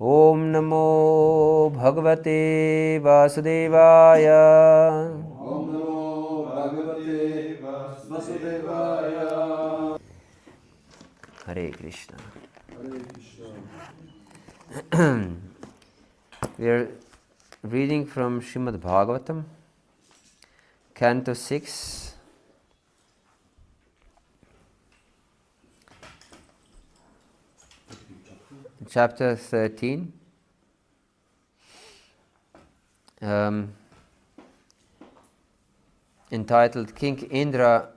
Om Namo Bhagavate Vasudevaya. Om Namo Bhagavate Vasudevaya. Hare Krishna. Hare Krishna. We are reading from Srimad Bhagavatam, Canto 6, Chapter 13. Entitled King Indra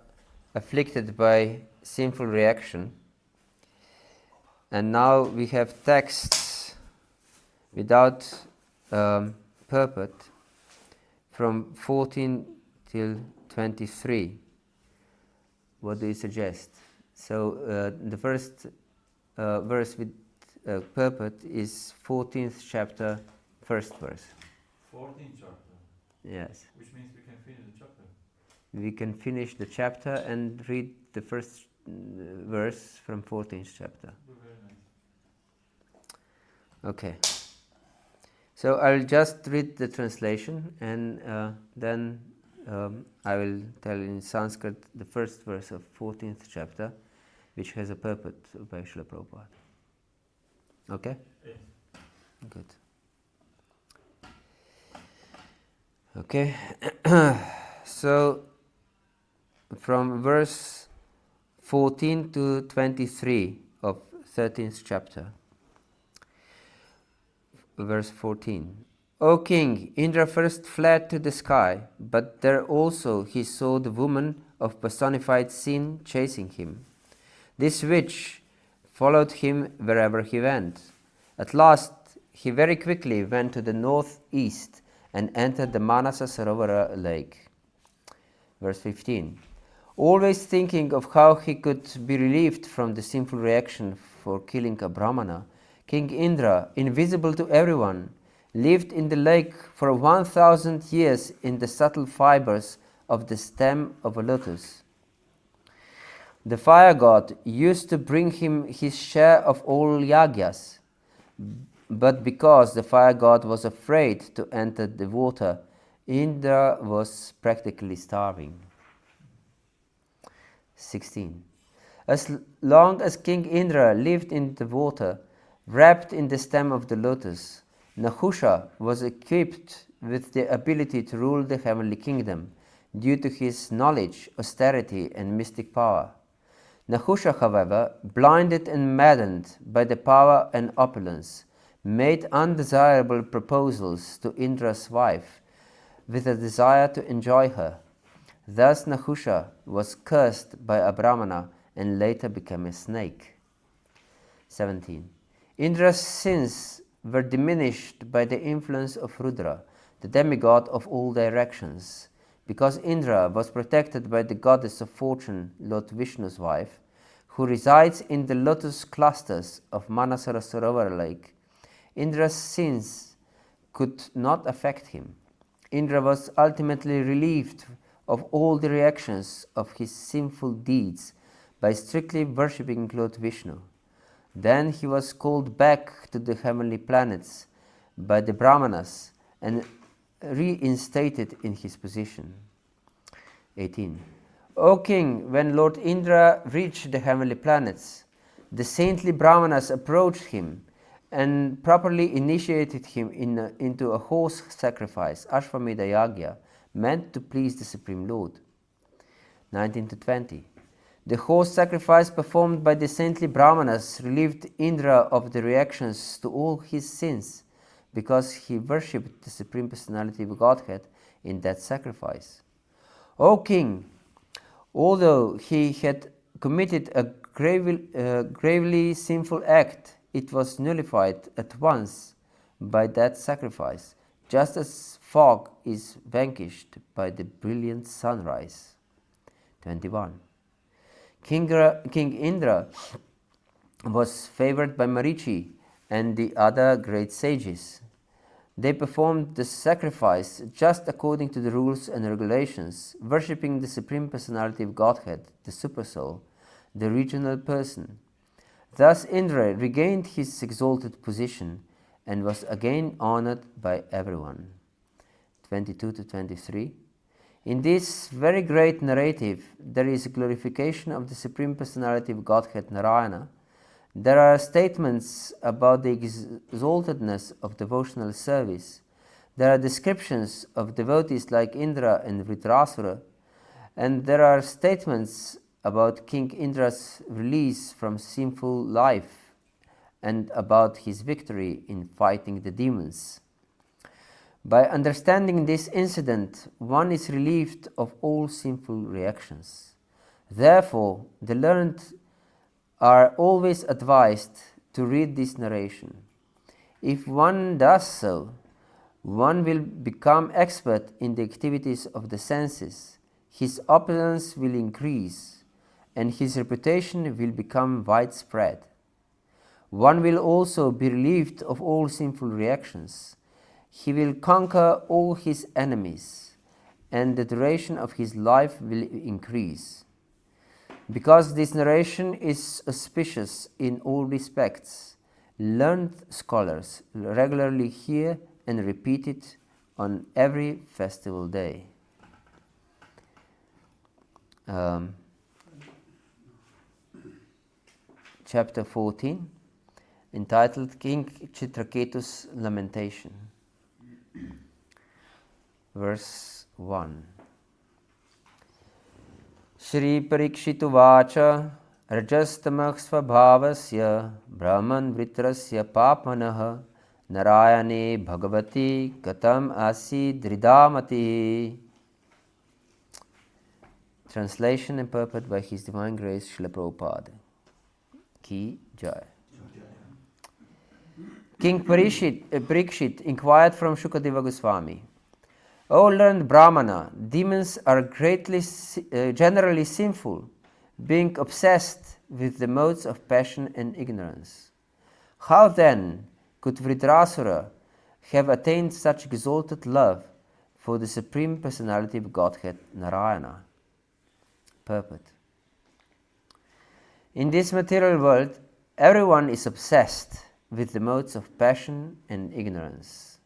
Afflicted by Sinful Reaction. And now we have texts without purport from 14 till 23. What do you suggest? So the first verse with purport is 14th chapter, first verse. 14th chapter? Yes. Which means we can finish the chapter. We can finish the chapter and read the first verse from 14th chapter. Very nice. Okay. So I'll just read the translation and then I will tell in Sanskrit the first verse of 14th chapter, which has a purport by Srila Prabhupada. Okay? Yes. Good. Okay. So from verse 14 to 23 of 13th chapter. Verse 14. O king, Indra first fled to the sky, but there also he saw the woman of personified sin chasing him. This witch followed him wherever he went. At last he very quickly went to the northeast and entered the Mānasa Sarovara lake. Verse 15. Always thinking of how he could be relieved from the sinful reaction for killing a Brahmana, King Indra, invisible to everyone, lived in the lake for 1,000 years in the subtle fibers of the stem of a lotus. The fire god used to bring him his share of all yagyas, but because the fire god was afraid to enter the water, Indra was practically starving. 16. As long as King Indra lived in the water, wrapped in the stem of the lotus, Nahusha was equipped with the ability to rule the heavenly kingdom due to his knowledge, austerity, and mystic power. Nahusha, however, blinded and maddened by the power and opulence, made undesirable proposals to Indra's wife with a desire to enjoy her. Thus Nahusha was cursed by a Brahmana and later became a snake. 17. Indra's sins were diminished by the influence of Rudra, the demigod of all directions. Because Indra was protected by the goddess of fortune, Lord Vishnu's wife, who resides in the lotus clusters of Mānasa Sarovara lake, Indra's sins could not affect him. Indra was ultimately relieved of all the reactions of his sinful deeds by strictly worshipping Lord Vishnu. Then he was called back to the heavenly planets by the Brahmanas and reinstated in his position. 18. O king, when Lord Indra reached the heavenly planets, the saintly Brahmanas approached him and properly initiated him into a horse sacrifice, Ashvamedha Yagya, meant to please the Supreme Lord. 19 to 20. The horse sacrifice performed by the saintly Brahmanas relieved Indra of the reactions to all his sins, because he worshipped the Supreme Personality of Godhead in that sacrifice. O king, although he had committed a gravely sinful act, it was nullified at once by that sacrifice, just as fog is vanquished by the brilliant sunrise. 21. King Indra was favored by Marichi and the other great sages. They performed the sacrifice just according to the rules and regulations, worshipping the Supreme Personality of Godhead, the Supersoul, the regional person. Thus Indra regained his exalted position and was again honored by everyone. 22 to 23. In this very great narrative, there is a glorification of the Supreme Personality of Godhead Narayana. There are statements about the exaltedness of devotional service. There are descriptions of devotees like Indra and Vritrasura, and there are statements about King Indra's release from sinful life and about his victory in fighting the demons. By understanding this incident, one is relieved of all sinful reactions. Therefore, the learned are always advised to read this narration. If one does so, one will become expert in the activities of the senses, his opulence will increase, and his reputation will become widespread. One will also be relieved of all sinful reactions. He will conquer all his enemies, and the duration of his life will increase. Because this narration is auspicious in all respects, learned scholars regularly hear and repeat it on every festival day. Chapter 14, entitled King Chitraketu's Lamentation. Verse 1. Shri Parikshit Vacha Rajastamah Svabhavasya Brahman Vritrasya Papmanah Narayane Bhagavati Katam Asi Dridamati. Translation and purport by His Divine Grace Srila Prabhupada. Ki Jai. King Parikshit inquired from Shukadeva Goswami, O learned Brahmana, demons are generally sinful, being obsessed with the modes of passion and ignorance. How then could Vritrasura have attained such exalted love for the Supreme Personality of Godhead, Narayana? Purport. In this material world, everyone is obsessed with the modes of passion and ignorance.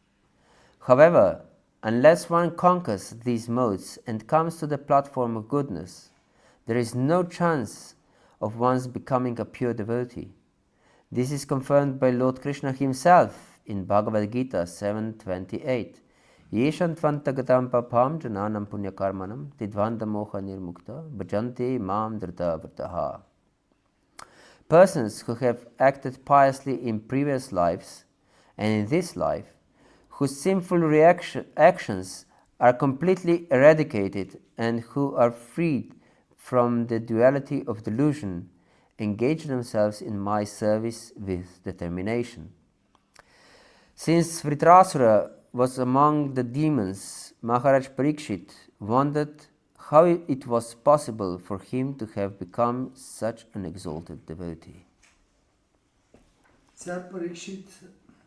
However, unless one conquers these modes and comes to the platform of goodness, there is no chance of one's becoming a pure devotee. This is confirmed by Lord Krishna himself in Bhagavad-gita 7.28. Yesham tvantagatam papam jananam punyakarmanam tidvanda moha nirmukta bhajanti mam drita vrtaha. Persons who have acted piously in previous lives and in this life, whose sinful actions are completely eradicated and who are freed from the duality of delusion, engage themselves in my service with determination. Since Vritrasura was among the demons, Maharaj Parikshit wondered how it was possible for him to have become such an exalted devotee. Цар Парикшит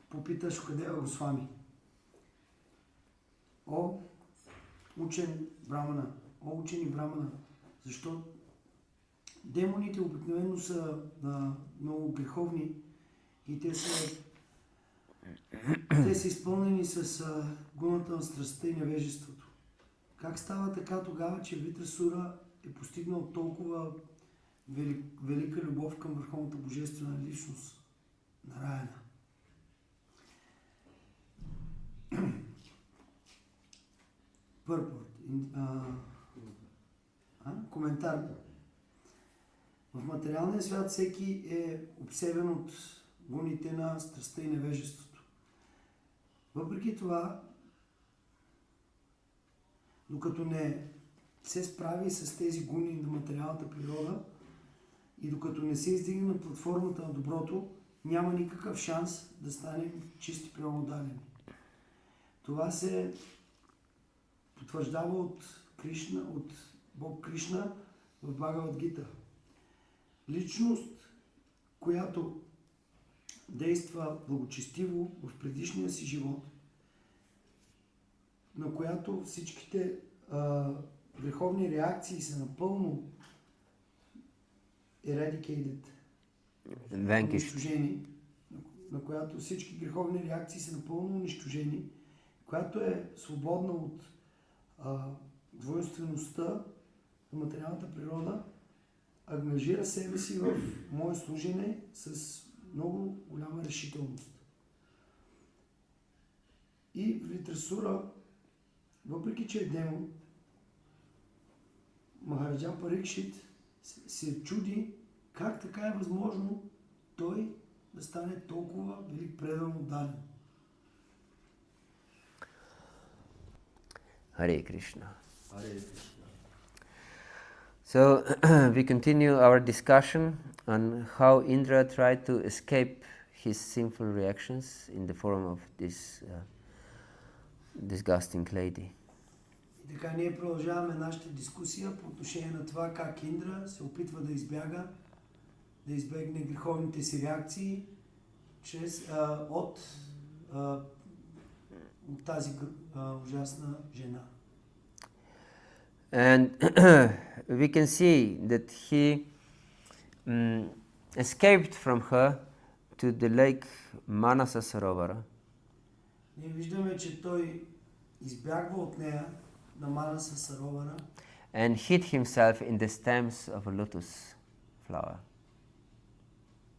попита Шукадева Госвами: О, учени Брамана, защо демоните обикновено са много греховни и те са изпълнени с гуната на страстта и невежеството. Как става така тогава, че Вритрасура е постигнал толкова велика любов към върховната божествена личност, Нараяна? Purport. Коментар. В материалния свят всеки е обсебен от гуните на страстта и невежеството. Въпреки това, докато не се справи с тези гуни на материалната природа и докато не се издигне на платформата на доброто, няма никакъв шанс да станем чисти преодолени. Това се потвърждава от Бог Кришна в Бхагават-гита. Личност, която действа благочестиво в предишния си живот, на която всичките греховни реакции са напълно eradicated, унищожени, на която всички греховни реакции са напълно унищожени, която е свободна от двойствеността на материалната природа, ангажира себе си в мое служене с много голяма решителност. И Вритрасура, въпреки че е демон, Махараджа Парикшит се чуди как така е възможно той да стане толкова велик предан отдаден. Hare Krishna. Hare Krishna. So we continue our discussion on how Indra tried to escape his sinful reactions in the form of this disgusting lady. И така ние продължаваме нашата дискусия по отношение на това как Индра се опитва да избегне греховните си реакции от тази ужасна жена. And we can see that he escaped from her to the lake Mānasa Sarovara. Ние виждаме, че той избягва от нея на Mānasa Sarovara And hid himself in the stems of a lotus flower.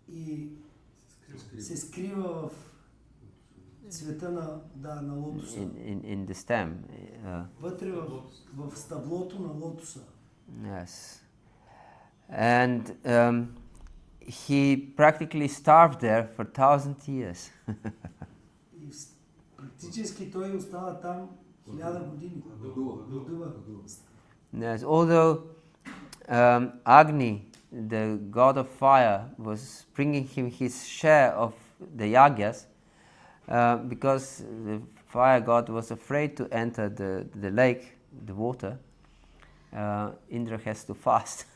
и се скрива в цвета на лотоса. In the stem. Вътре в стъблото на лотоса. Yes. And he practically starved there for 1,000 years. И практически той остава там 1000 години. Гладува. Yes. Although Agni, the god of fire, was bringing him his share of the yagyas, because the fire god was afraid to enter the lake, the water, Indra has to fast.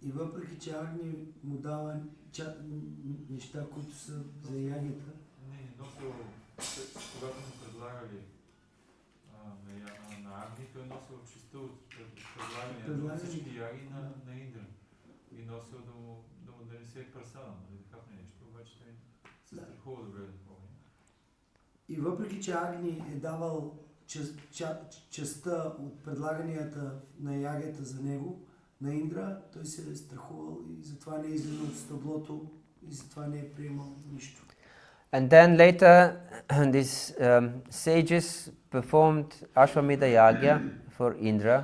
И въпреки че Агни му дава неща, които са за ягията, когато му предлагали на Агни, той носил чиста от предлагания на всички яги на Индра. И носил да му донесе красана, да хапне нещо, обаче той се страхува да бъде духовен. и въпреки че Агни е давал частта от предлаганията на ягията за него, на Индра, той се е страхувал и затова не е излизал от стъблото и затова не е приемал нищо. And then later, these sages performed Ashwamedha Yagya for Indra,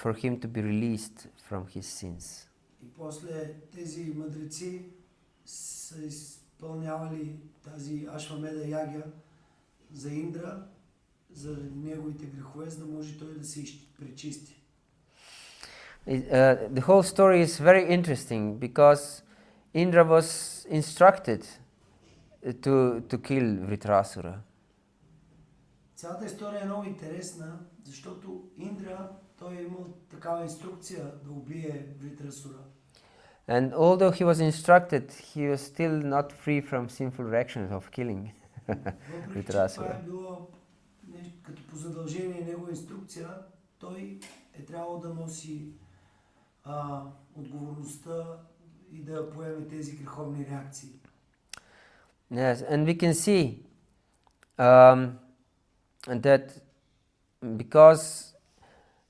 for him to be released from his sins. И после тези мъдреци са изпълнявали тази Ашвамеда Ягя за Индра, за неговите грехове, за да може той да се пречисти. The whole story is very interesting because Indra was instructed to kill Vritrasura. Цялата история е много интересна, защото Индра, той е имал такава инструкция да убие Вритрасура. And although he was instructed, he was still not free from sinful reactions of killing Въпреки че това е било като по задължение негова инструкция, той е трябвало да носи отговорността и да поеме тези греховни реакции. Yes, and we can see that because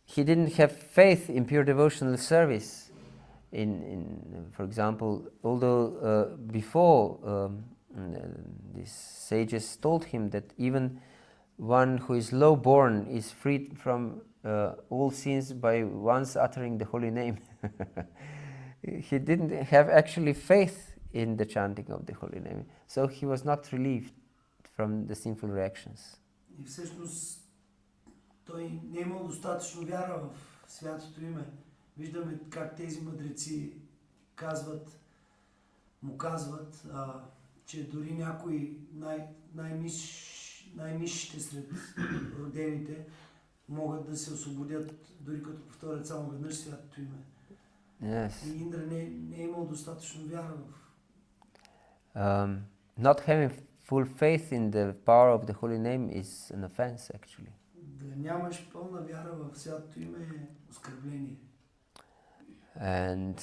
he didn't have faith in pure devotional service, for example, although before these sages told him that even one who is low-born is freed from all sins by once uttering the holy name. He didn't have actually faith in the chanting of the holy name, so he was not relieved from the sinful reactions. И всъщност той не е имал достатъчно вяра в святото име. Виждаме как тези мъдреци му казват, че дори някои най-низшите сред родените могат да се освободят, дори като повторят само веднъж святото име. Yes. И Индра не е имал достатъчно вяра в... Not having full faith in the power of the holy name is an offense, actually. Да нямаш пълна вяра в святото име е оскърбление. And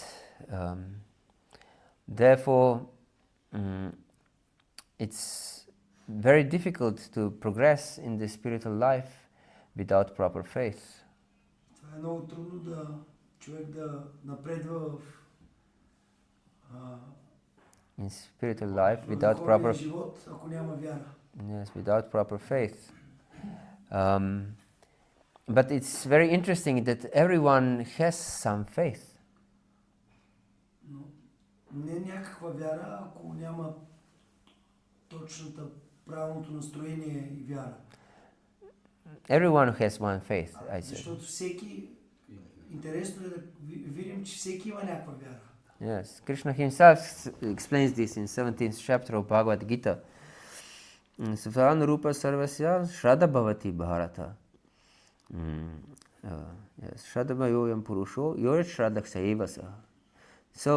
Therefore, it's very difficult to progress in the spiritual life without proper faith. Това е много трудно да човек да напредва в In spiritual life without proper живот, ако няма вяра. yes, without proper faith. But it's very interesting that everyone has some faith. Но не е някаква вяра, ако няма точната, правилното настроение и вяра. Everyone has one faith, I say. Защото всеки, интересно е да видим, че всеки има някаква вяра. Yes, Krishna himself explains this in 17th chapter of Bhagavad-gita. Savana rupa sarvasya shraddha bhavati bharata. Yes, shraddha mayoyam purusho yoret shraddhaksa evasa. So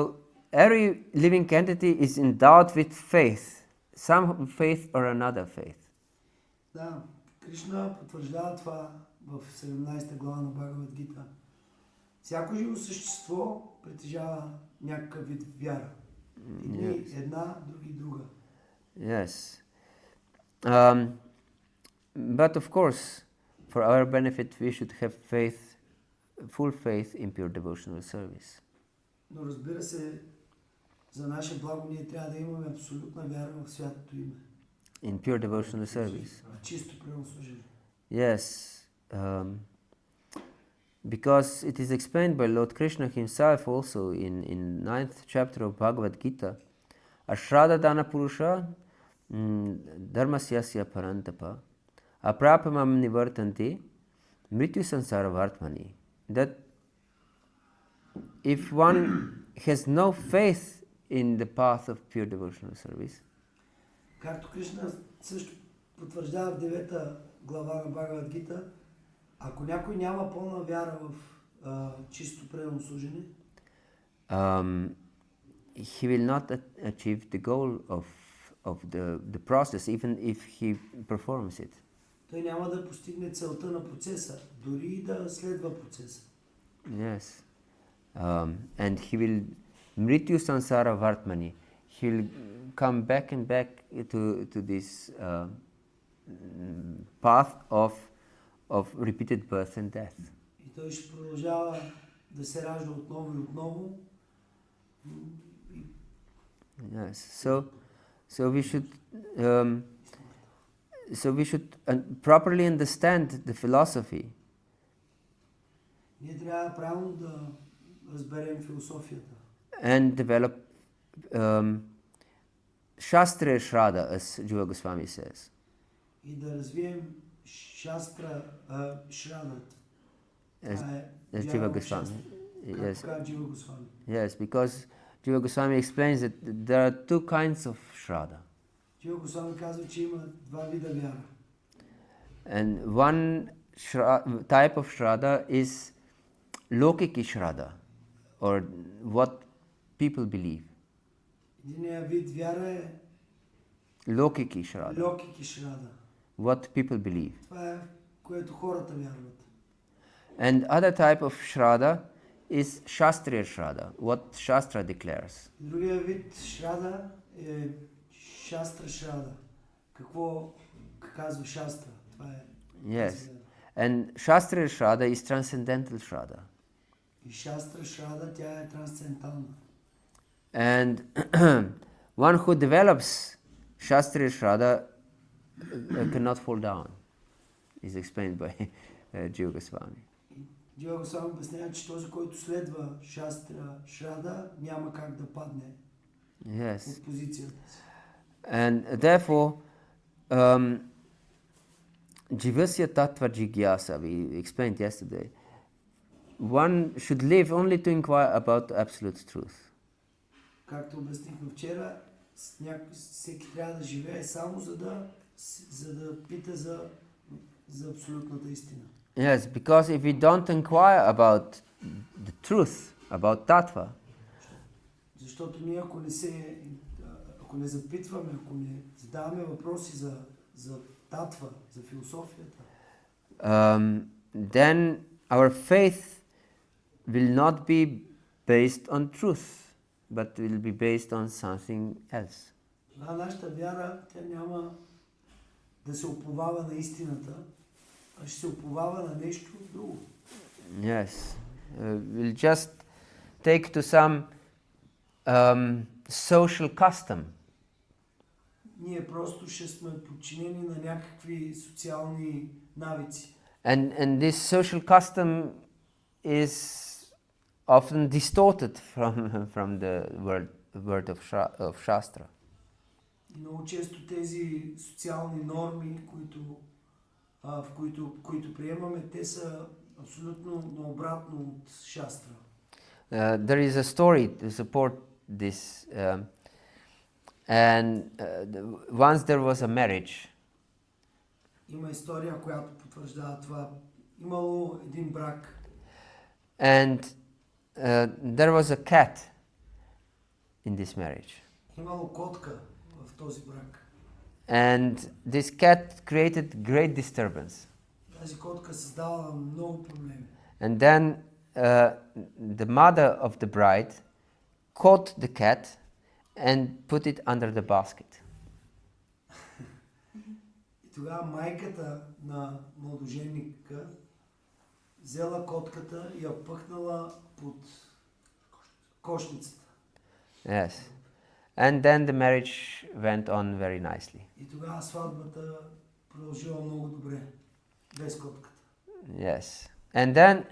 every living entity is endowed with faith, some faith or another faith. Да, Кришна потвърждава това в 17 глава на Бхагават-гита. Всяко живо същество притежава някакъв вид вяра. Едни една, други друга. Yes. But of course, for our benefit, we should have faith, full faith in pure devotional service. Но разбира се, за наше благо ние трябва да имаме абсолютна вяра в святото име. In pure devotional service. Чисто преослужение. Yes. Because it is explained by Lord Krishna himself also in 9th chapter of Bhagavad-gita. Ashraddha dana purusha dharmasyasya parantapa aprapamam nivartanti mrityu sansara vartmani. That if one has no faith in the path of pure devotional service, както Кришна също потвърждава в 9 глава на Бхагават-гита, ако някой няма пълна вяра в чисто преданно служене, he will not achieve the goal of the process, even if he performs it. той няма да постигне целта на процеса, дори и да следва процеса. Yes. And he will mrityu sansara vartmani. He will come back and back to this path of repeated birth and death. И той ще продължава да се ражда отново и отново. Yes. So we should properly understand the philosophy. Ние трябва правилно да разберем философията. And develop Shastra Shraddha, as Jiva Goswami says. И да развием шастра шрадът. As Jiva Goswami. Yes. Jiva Goswami. Yes, because Jiva Goswami explains that there are two kinds of Shraddha. Jiva Goswami казва, че има два вида вяра. And one type of Shraddha is Lokiki Shraddha, or what people believe. Единият вид вяра е Lokiki Shraddha. Локики Шрада. What people believe. Това е, което хората вярват. And other type of Shraddha is Shastriya Shraddha, what Shastra declares. Другия вид Шрада е Шастра Шрада. Какво казва Шастра? Това е. Yes. And Shastriya Shraddha is transcendental Shraddha. И Шастра Шрада, тя е трансцендентална. And one who develops Shastriya Shraddha cannot fall down, is explained by Jiva Goswami. Джива Госвами обяснява, че този, който следва Шастра Шрада, няма как да падне Yes. от позицията си. And therefore, Jivasya Tattva Jigyasa, we explained yesterday, one should live only to inquire about absolute truth. Както обяснихме вчера, всеки трябва да живее само за да пита за абсолютната истина. Yes, because if we don't inquire about the truth, about tattva, защото ние ако не запитваме, ако не задаваме въпроси за татва, за философията, then our faith will not be based on truth. but will be based on something else. Нашата вяра, тя няма да се уповава на истината, а ще се уповава на нещо друго. Yes. We'll just take to some social custom. Ние просто ще сме подчинени на някакви социални навици. And this social custom is often distorted from the word of Shastra. И много често тези социални норми, които приемаме, те са абсолютно наобратно от Шастра. There is a story to support this. Once there was a marriage. Има история, която потвърждава това. Имало един брак. And there was a cat in this marriage. Имало котка в този брак. And this cat created great disturbance. Тази котка създава много проблеми. And then the mother of the bride caught the cat and put it under the basket. И тогава майката на младоженника взела котката и я пъхнала под кошницата. Yes. And then the marriage went on very nicely. И тогава сватбата продължила много добре, без котката. Yes. And then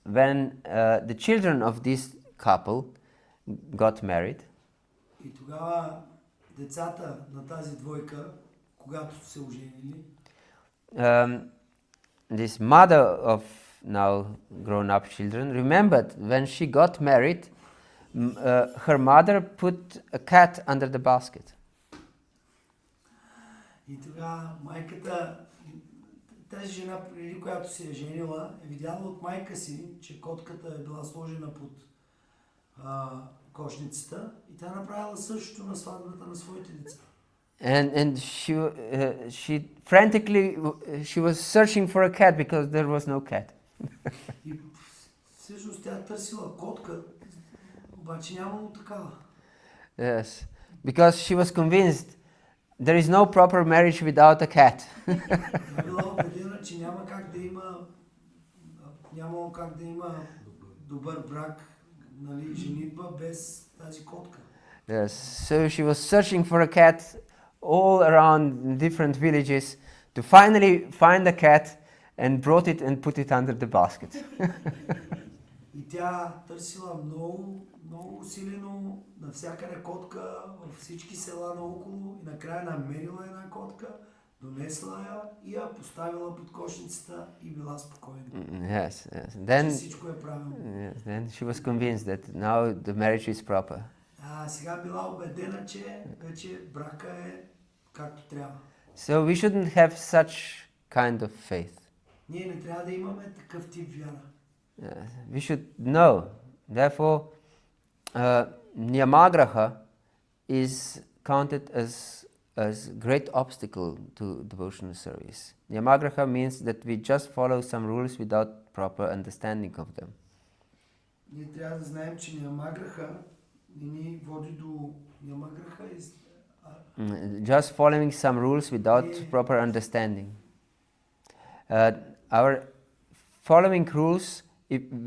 when the children of this couple got married, и тогава децата на тази двойка, когато се оженили, this mother of now grown-up children remembered when she got married, her mother put a cat under the basket. И тогава майката, тази жена, преди която се е женила, е видяла от майка си, че котката е била сложена под кошницата и тя направила същото на сватбата на своите деца. And she frantically she was searching for a cat because there was no cat. И всъщност тя търсила котка, обаче нямало такава. Yes, because she was convinced there is no proper marriage without a cat. Тя била убедена, че нямало как да има добър брак, нали, женитба без тази котка. Yes, so she was searching for a cat all around different villages to finally find a cat and brought it and put it under the basket. И тя търсила много усилено навсякъде котка във всички села наоколо и накрая намерила една котка, донесла я и я поставила под кошницата и била спокойна. Yes, yes. Then, Всичко е правилно. yes, then she was convinced that now the marriage is proper. Сега била убедена, че вече брака е както трябва. So we shouldn't have such kind of faith. Ние не трябва да имаме такъв тип вяра. We should know. Therefore, Niyamagraha is counted as great obstacle to devotional service. Niyamagraha means that we just follow some rules without proper understanding of them. Ние трябва да знаем, че Нiyamagраха не ни води до Niyamagраха Just following some rules without proper understanding. Our following rules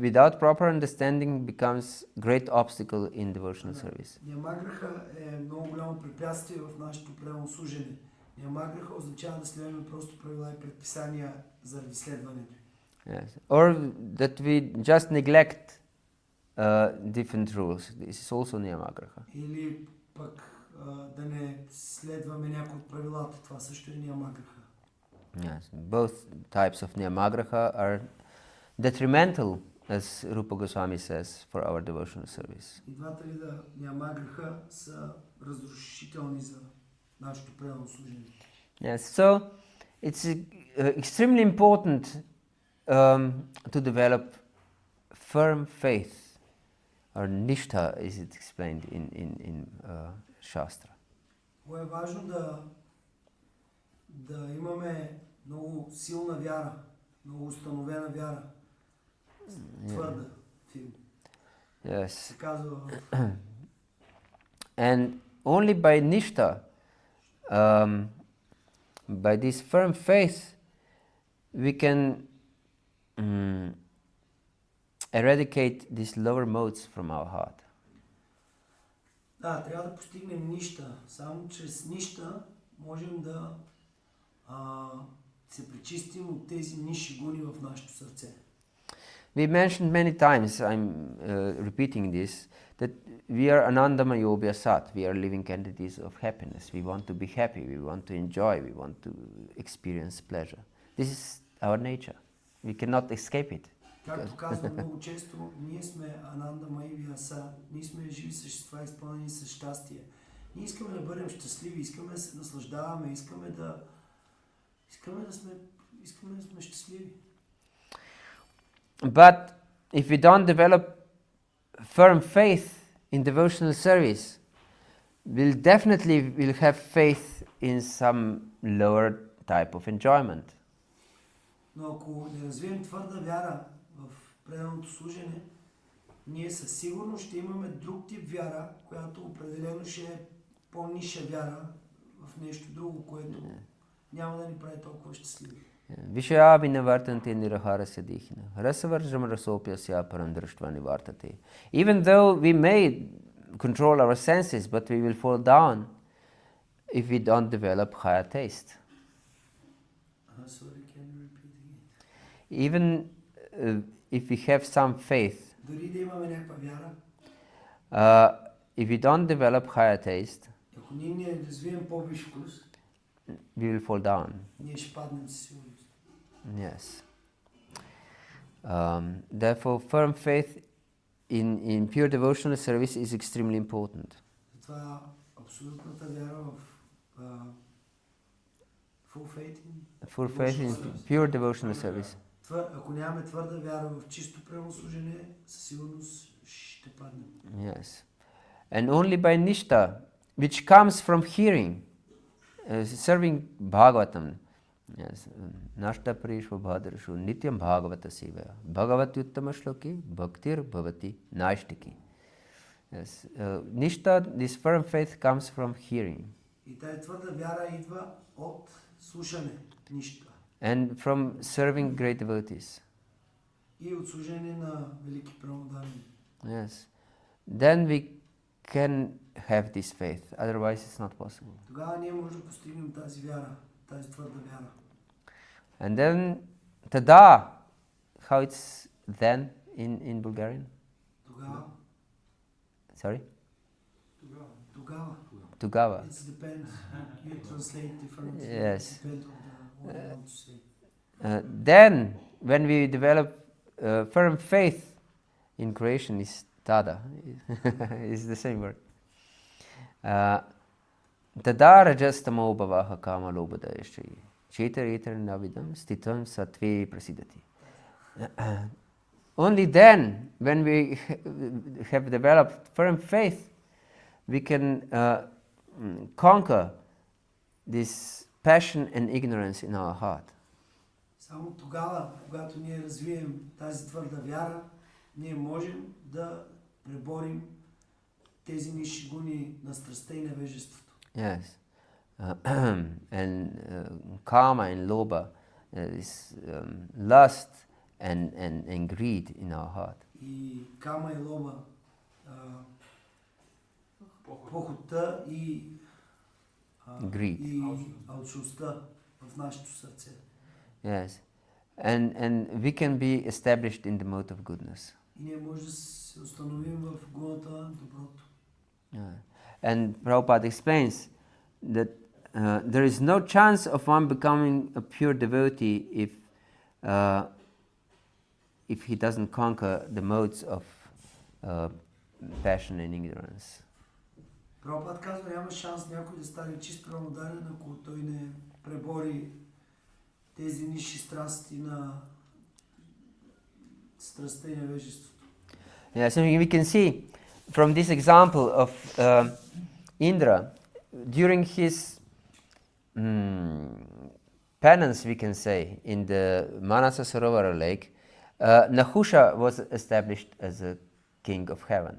without proper understanding becomes great obstacle in devotional service. Нiyamagраха е много голямо препятствие в нашето правилно служене. Niyamagраха означава да следваме просто правила и предписания заради следването. Yes. Or that we just neglect different rules. This is also Niyamagraha. Или пък да не следваме някои от правилата. Това също е Niyamagраха. Yes. Both types of Niyamagraha are detrimental, as Rupa Goswami says, for our devotional service. И двата вида Niyamagраха са разрушителни за нашето правилно служение. Yes. So it's extremely important to develop firm faith, or nishtha, is it explained in Shastra. Е важно да имаме много силна вяра, много установена вяра, твърда. Yes. се казва в... And only by nishta, by this firm faith, we can eradicate these lower modes from our heart. Да, трябва да постигнем нища. Само чрез нища можем да се пречистим от тези ниши гуни в нашето сърце. We mentioned many times, I'm repeating this, that we are anandamaya sat. We are living entities of happiness. We want to be happy. We want to enjoy. We want to experience pleasure. This is our nature. We cannot escape it. Както казвам много често, ние сме Ананда Майвия Са, ние сме живи същества, изпълнени с щастие. Ние искаме да бъдем щастливи, искаме да се наслаждаваме, искаме да сме щастливи. But if we don't develop firm faith in devotional service, we'll definitely have faith in some lower type of enjoyment. Но ако не развием твърда вяра в преданото служене, ние със сигурност ще имаме друг тип вяра, която определено ще е по-ниша вяра в нещо друго, което няма да ни прави толкова щастливи. Vishaya vinavartante niraharasya dihina. Rasavarjam rasopyasya parandraštva nivartate. Even though we may control our senses, but we will fall down if we don't develop higher taste. Sorry, can you repeat again? Even if we have some faith, Дори да имаме някаква вяра, if we don't develop higher taste, ако ние не развием по-висш вкус, we will fall down. ние ще паднем със сигурност. Yes. Therefore, firm faith in pure devotional service is extremely important. Затова абсолютната вяра в full faith In pure devotional service. Ако нямаме твърда вяра в чисто пренослужение, със сигурност ще паднем. Yes. And only by nishta, which comes from hearing, serving Bhagavatam. Yes. Nashta prishva bhadrashu nityam bhagavata sevaya. Bhagavati uttama shloki bhaktir bhavati naishtiki. Yes. Nishta, this firm faith comes from hearing. И тая твърда вяра идва от слушане, нища. And from serving great devotees. И от служение на велики праводарни. Yes. Then we can have this faith. Otherwise it's not possible. Тогава ние можем да постигнем тази вяра, тази твърда вяра. And then tada, how it's then in Bulgarian? Тогава. Sorry? Тогава. Tugava. It depends. You translate different. Yes. Depends on what you want to say. Then, when we develop firm faith in creation, is tada. It's the same word. Tada rajastamo bhavaha kama lobhadayashri. Chetar etar navidam stitam satve prasidati. Only then, when we have developed firm faith, we can conquer this passion and ignorance in our heart. Само тогава, когато ние развием тази твърда вяра, ние можем да преборим тези нисши гуни на страстта и невежеството. Yes. And karma and lobha is lust and greed in our heart. И кама и лоба, похотта и Greed. и алчността в нашето сърце. Yes. And we can be established in the mode of goodness. И ние може да се установим в гуната на доброто. And Prabhupada explains that there is no chance of one becoming a pure devotee if he doesn't conquer the modes of passion and ignorance. Прабхупад казва, няма шанс някой да стане чист праводарен, ако той не пребори тези нисши страсти на страстта и невежеството. Yeah, so we can see from this example of Indra, during his penance, we can say, in the Mānasa Sarovara lake, Nahusha was established as a king of heaven.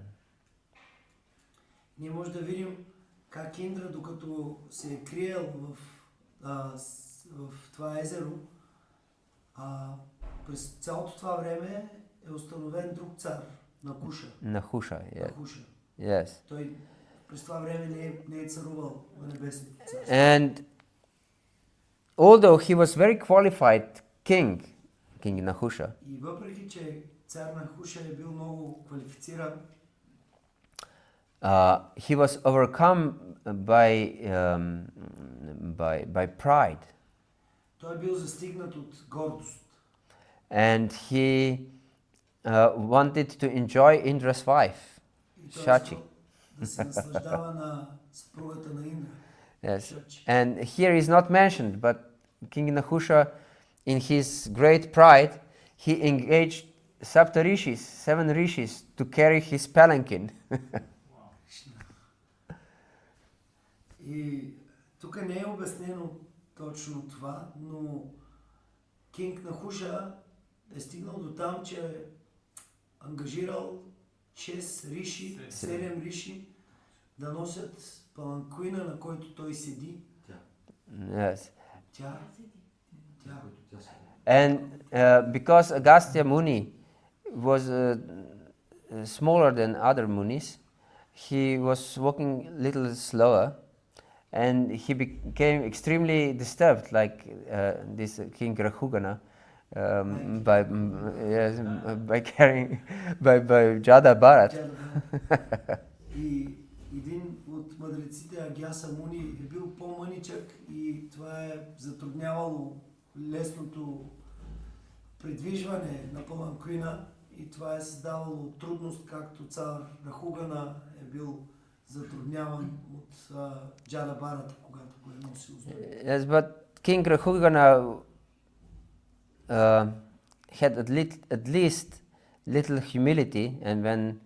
Ние може да видим как Индра, докато се е криел в това езеро, през цялото това време е установен друг цар, Накуша. Nahusha, yes. Накуша. Yes. Той през това време не е царувал в небесното царство. And although he was very qualified king, King Nahusha, И въпреки, че цар Накуша е бил много квалифициран, he was overcome by pride, той е бил застигнат от гордост. and he wanted to enjoy Indra's wife, И той Shachi. искал да се наслаждава на съпругата на Индра. Yes. Shachi. And here is not mentioned, but King Nahusha, in his great pride, he engaged Saptarishis, 7 rishis, to carry his palanquin. И тук не е обяснено точно това, но Кинг Нахуша е стигнал до там, че е ангажирал 6 риши, 7 риши да носят паланкуина, на който той седи. Yes. Тя. And because Agastya Muni was smaller than other munis, he was walking a little slower, and he became extremely disturbed, like this King Rahugana, by carrying by Jada Bharat. И един от мъдреците, Агяса Муни, е бил по-мъничък и това е затруднявало лесното придвижване на паланкуина и това е създавало трудност, както цар Рахугана е бил затрудняван от Джада Барата, когато го е носил. Yes, but King Rahugana had at least little humility, and when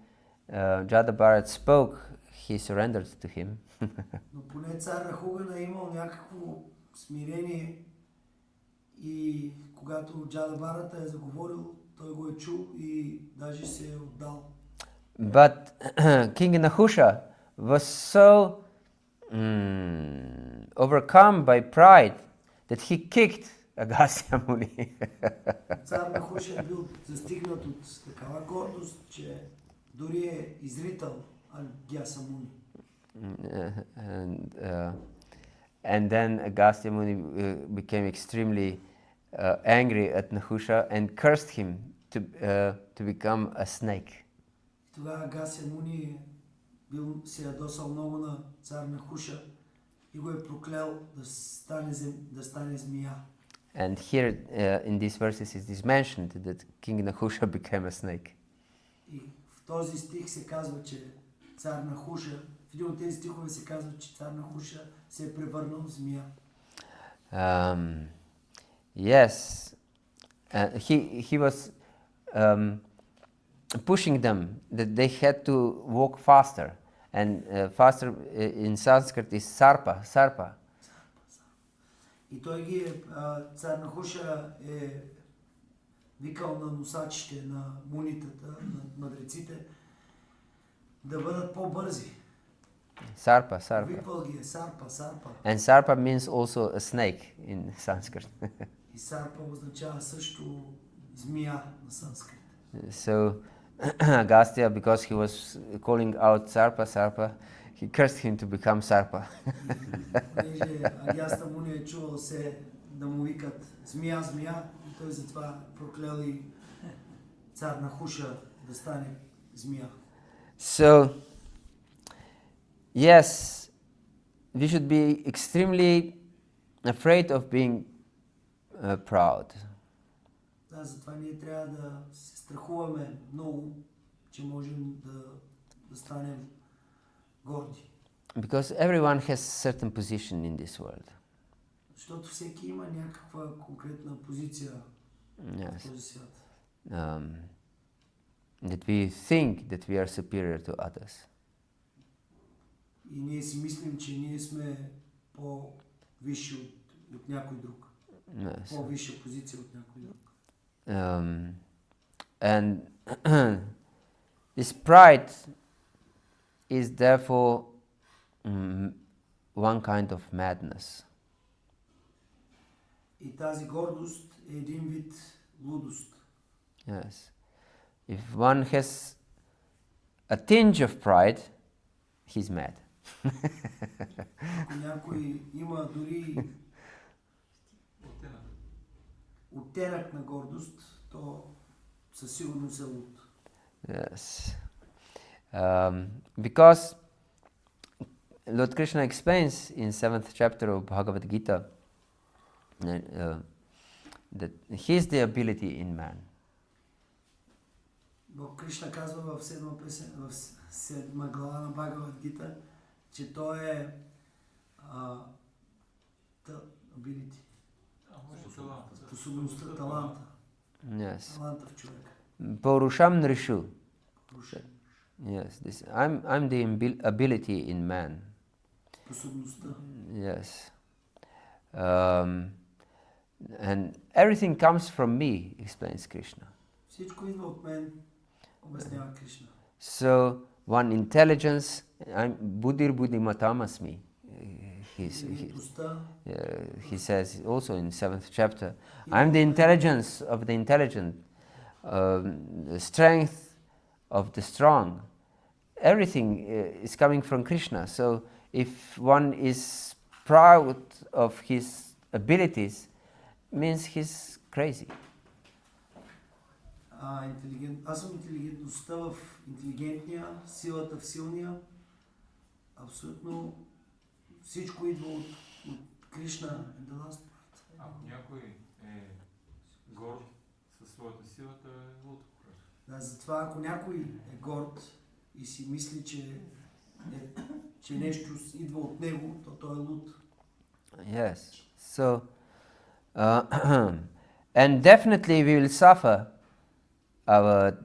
Jada Bharat spoke, he surrendered to him. Но поне цар Рахугана е имал някакво смирение и когато Джада Барата е заговорил, той го е чул и даже се е отдал. But King Nahusha was so overcome by pride that he kicked Agastya Muni. Цар Нахуша е бил застигнат от такава гордост, че дори е изритал Агяса Муни. And then Agastya Muni became extremely angry at Nahusha and cursed him to become a snake. Тогава Агасия Муни бил се ядосал много на цар Нахуша и го е проклял да стане змия. And here in these verses it is mentioned that King Nahusha became a snake. И в този стих се казва, че цар Нахуша, в един от тези стихове се казва, че цар Нахуша се е превърнал в змия. Yes, he was pushing them that they had to walk faster, and faster in Sanskrit is sarpa. И той цар Нахуша е викал на носачите, на мунитата, на мъдреците, да бъдат по-бързи. Sarpa. Виквал ги е сарпа. And sarpa means also a snake in Sanskrit. И сарпа означава също змия на санскрит. So Agastya, because he was calling out sarpa, he cursed him to become sarpa. Понеже Агяста Муни е чувал се да му викат змия, и той затова проклял и цар Нахуша да стане змия. So, yes, we should be extremely afraid of being proud. Да, затова ние трябва да се страхуваме много, че можем да станем горди. Because everyone has a certain position in this world. Защото всеки има някаква конкретна позиция в този свят. That we think that we are superior to others. И ние си мислим, че ние сме по-висши от някой друг. Yes. По-висша позиция от някой друг. And This pride is therefore one kind of madness. И тази гордост е един вид лудост. Yes. If one has a tinge of pride, he's mad. Ако някой има дори оттенък на гордост, то със сигурност е луд. Yes. Because Lord Krishna explains in 7th chapter of Bhagavad-Gita that he is the ability in man. Бог Кришна казва в седма глава на Бхагават-гита, че той е ability. Способността, таланта. Yes. Таланта в човека. Purusham Nrishu. Yes, I'm the ability in man. Способността. Yes. And everything comes from me, explains Krishna. Всичко идва от мен, обяснява Кришна. So one intelligence, I'm Buddhir Buddhimatamasmi. He says also in 7th chapter, I'm the intelligence of the intelligent, the strength of the strong. Everything is coming from Krishna. So if one is proud of his abilities, means he's crazy. Аз съм интелигентността в интелигентния, силата в силния. Абсолютно всичко идва от Кришна. Ако някой е горд със своята сила, той е луд. Да, затова ако някой е горд и си мисли, че нещо идва от него, то той е луд. Yes. So, and definitely we will suffer our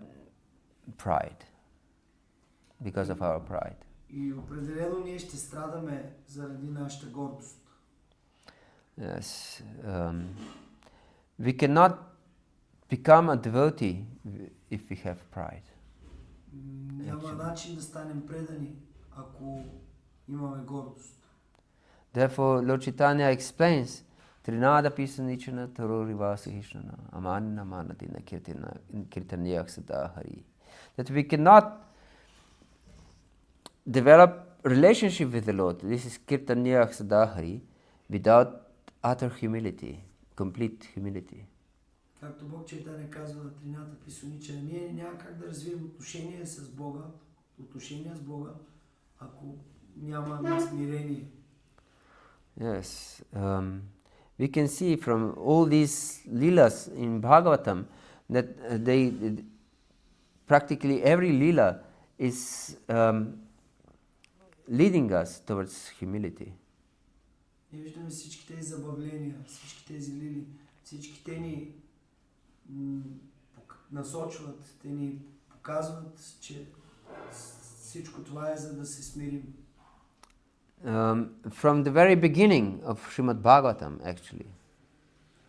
pride, because of our pride. И определено ние ще страдаме заради нашата гордост. Yes. We cannot become a devotee if we have pride. Няма начин да станем предани, ако имаме гордост. Therefore, Lord Chaitanya explains, Trinada Pisanichana Tarorivasa Hishnana Amanna Manatina Kirtaniyak Sadahari. That we cannot develop relationship with the Lord, this is Kirtaniyak Sadahari, without utter humility, complete humility. Както Бог Чайтаня казва на Трината Писаничана, ние няма как да развием отношения с Бога, ако няма смирение. Yes. We can see from all these lilas in Bhagavatam that practically every lila is leading us towards humility. Ние виждаме всички тези забавления, всички тези лили, всички те ни насочват, те ни показват, че всичко това е за да се смирим. From the very beginning of Srimad Bhagavatam, actually.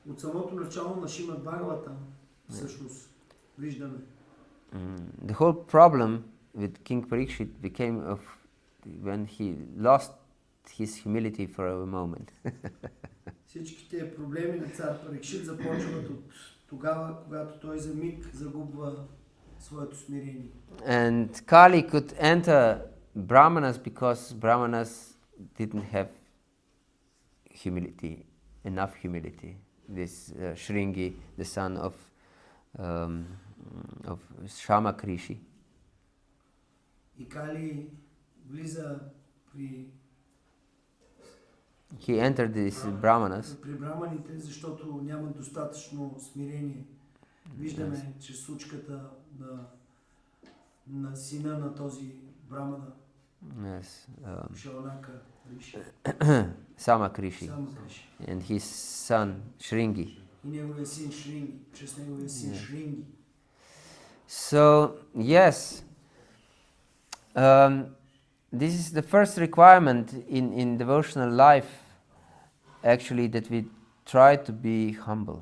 От самото начало на Шримад Бхагаватам, всъщност, виждаме. The whole problem with King Parikshit became when he lost his humility for a moment. Всичките проблеми на цар Парикшит започват от тогава, когато той за миг загубва своето смирение. And Kali could enter Brahmanas because Brahmanas didn't have humility, enough humility. This Shringi, the son of Shama Krishi. И Кали влиза при He entered these Brahmanas. При браманите, защото нямат достатъчно смирение. Виждаме, че случката на сина на този брамана. Yes. Шаланака Риши. Sama Krishi. And his son Shringi. И неговия син Шринги, чрез неговия син Шринги. So, yes, this is the first requirement in devotional life, actually, that we try to be humble.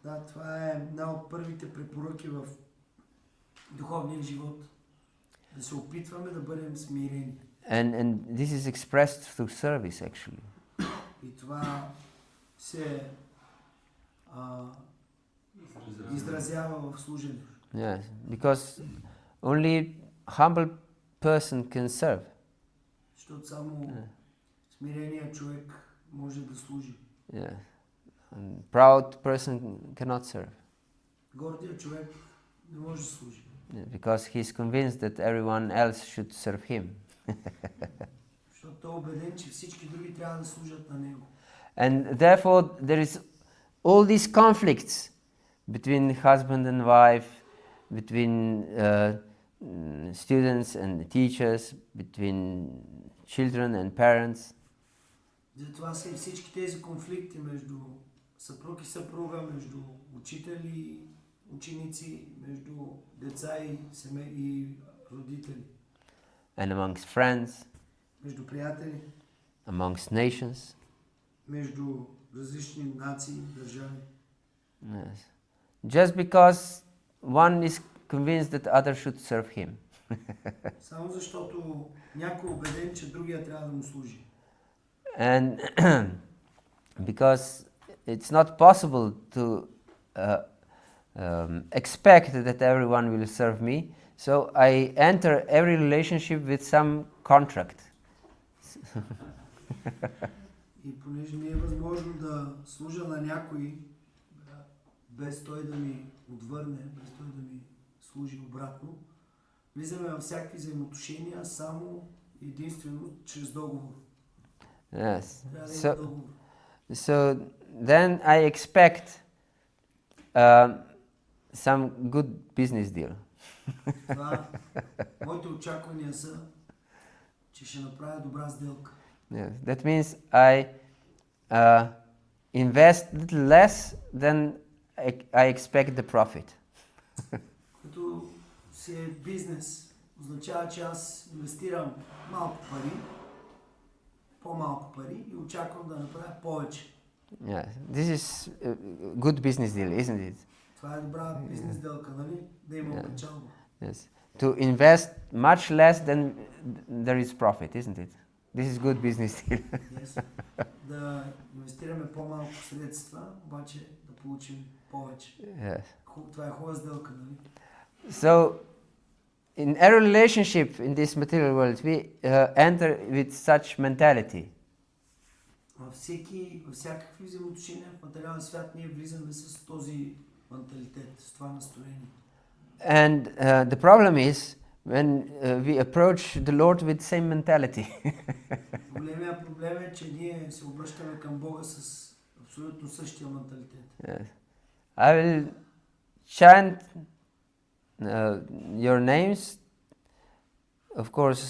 Да, това е една от първите препоръки в духовния живот. Да се опитваме да бъдем смирени. And this is expressed through service actually. И това се изразява в служенето. Yes, because only humble person can serve. Защото само смиреният човек може да служи. Yeah. And proud person cannot serve. Гордият човек не може да служи. Yeah, because he is convinced that everyone else should serve him. Защото той е убеден, че всички други трябва да служат на него. And therefore there is all these conflicts between husband and wife, between students and teachers, between children and parents. Затова са и всички тези конфликти между съпруг и съпруга, между учители и ученици, между деца и родители. And amongst friends, между приятели, amongst nations. между различни нации, държави. Yes. Just because one is convinced that others should serve him. Само защото някой е убеден, че другия трябва да му служи. And because it's not possible to expect that everyone will serve me, so I enter every relationship with some contract. И понеже не е възможно да служа на някой, без той да ми отвърне, без той да ми служи обратно, влизаме във всякакви взаимоотношения само единствено чрез договор. Yes. Трябва да има договор. So then I expect some good business deal. Това, моите очаквания са, че ще направя добра сделка. Yes. That means I invest little less than I expect the profit. Като си е бизнес, означава, че аз инвестирам малко пари, по-малко пари и очаквам да направя повече. Yes. This is a good business deal, isn't it? Това е добра бизнес сделка, нали? Да има печалба. Yes. To invest much less than there is profit, isn't it? This is good business deal. Yes. Да инвестираме по-малко средства, обаче да получим повече. Yes. Това е хубава сделка, нали? So, in every relationship in this material world, we enter with such mentality. Във всякакви взаимоотношения в материален свят ние влизаме с този менталитет, с това настроение. And the problem is when we approach the Lord with same mentality. Големият проблем е, че ние се обръщаме към Бога с абсолютно същия менталитет. Yes. I will chant your names. Of course,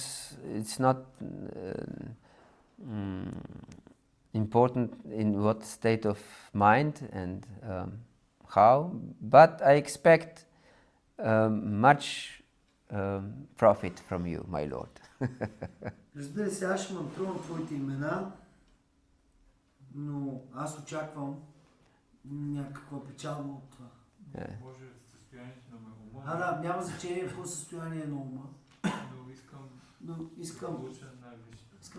it's not important in what state of mind and how, but I expect much profit from you, my Lord. Разбира се, аз ще мантрувам твоите имена, но аз очаквам някаква печалба от това. Може състоянието на ума. Да, няма значение в какво състояние на ума. Но искам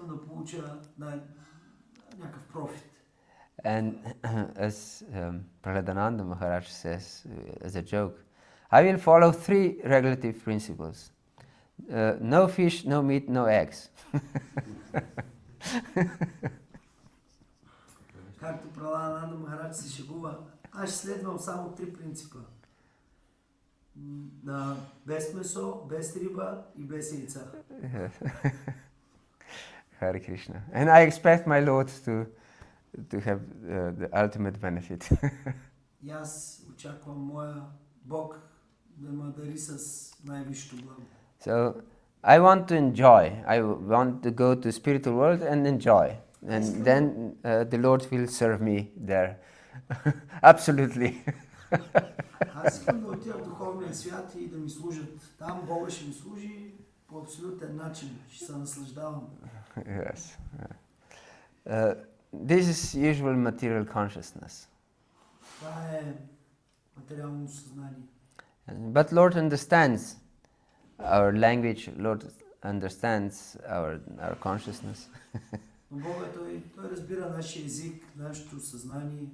да получа някакъв профит. And as Prahladananda Maharaj says as a joke, I will follow three regulative principles. No fish, no meat, no eggs. Както Праhladananda Maharaj се шегува, аз ще следвам само три принципа. Без месо, без риба и без яйца. Hare Krishna. And I expect my Lord to have the ultimate benefit. И аз очаквам моя Бог да ме дари с най-висшето благо. So I want to enjoy. I want to go to spiritual world and enjoy. And then the Lord will serve me there. Absolutely. Аз искам да отида в духовния свят и да ми служат. Там Бога ще ми служи по абсолютен начин. Ще се наслаждавам. Yes. This is usual material consciousness. Това е материално съзнание. But Lord understands our language, Lord understands our consciousness. Но Бога той разбира нашия език, нашето съзнание.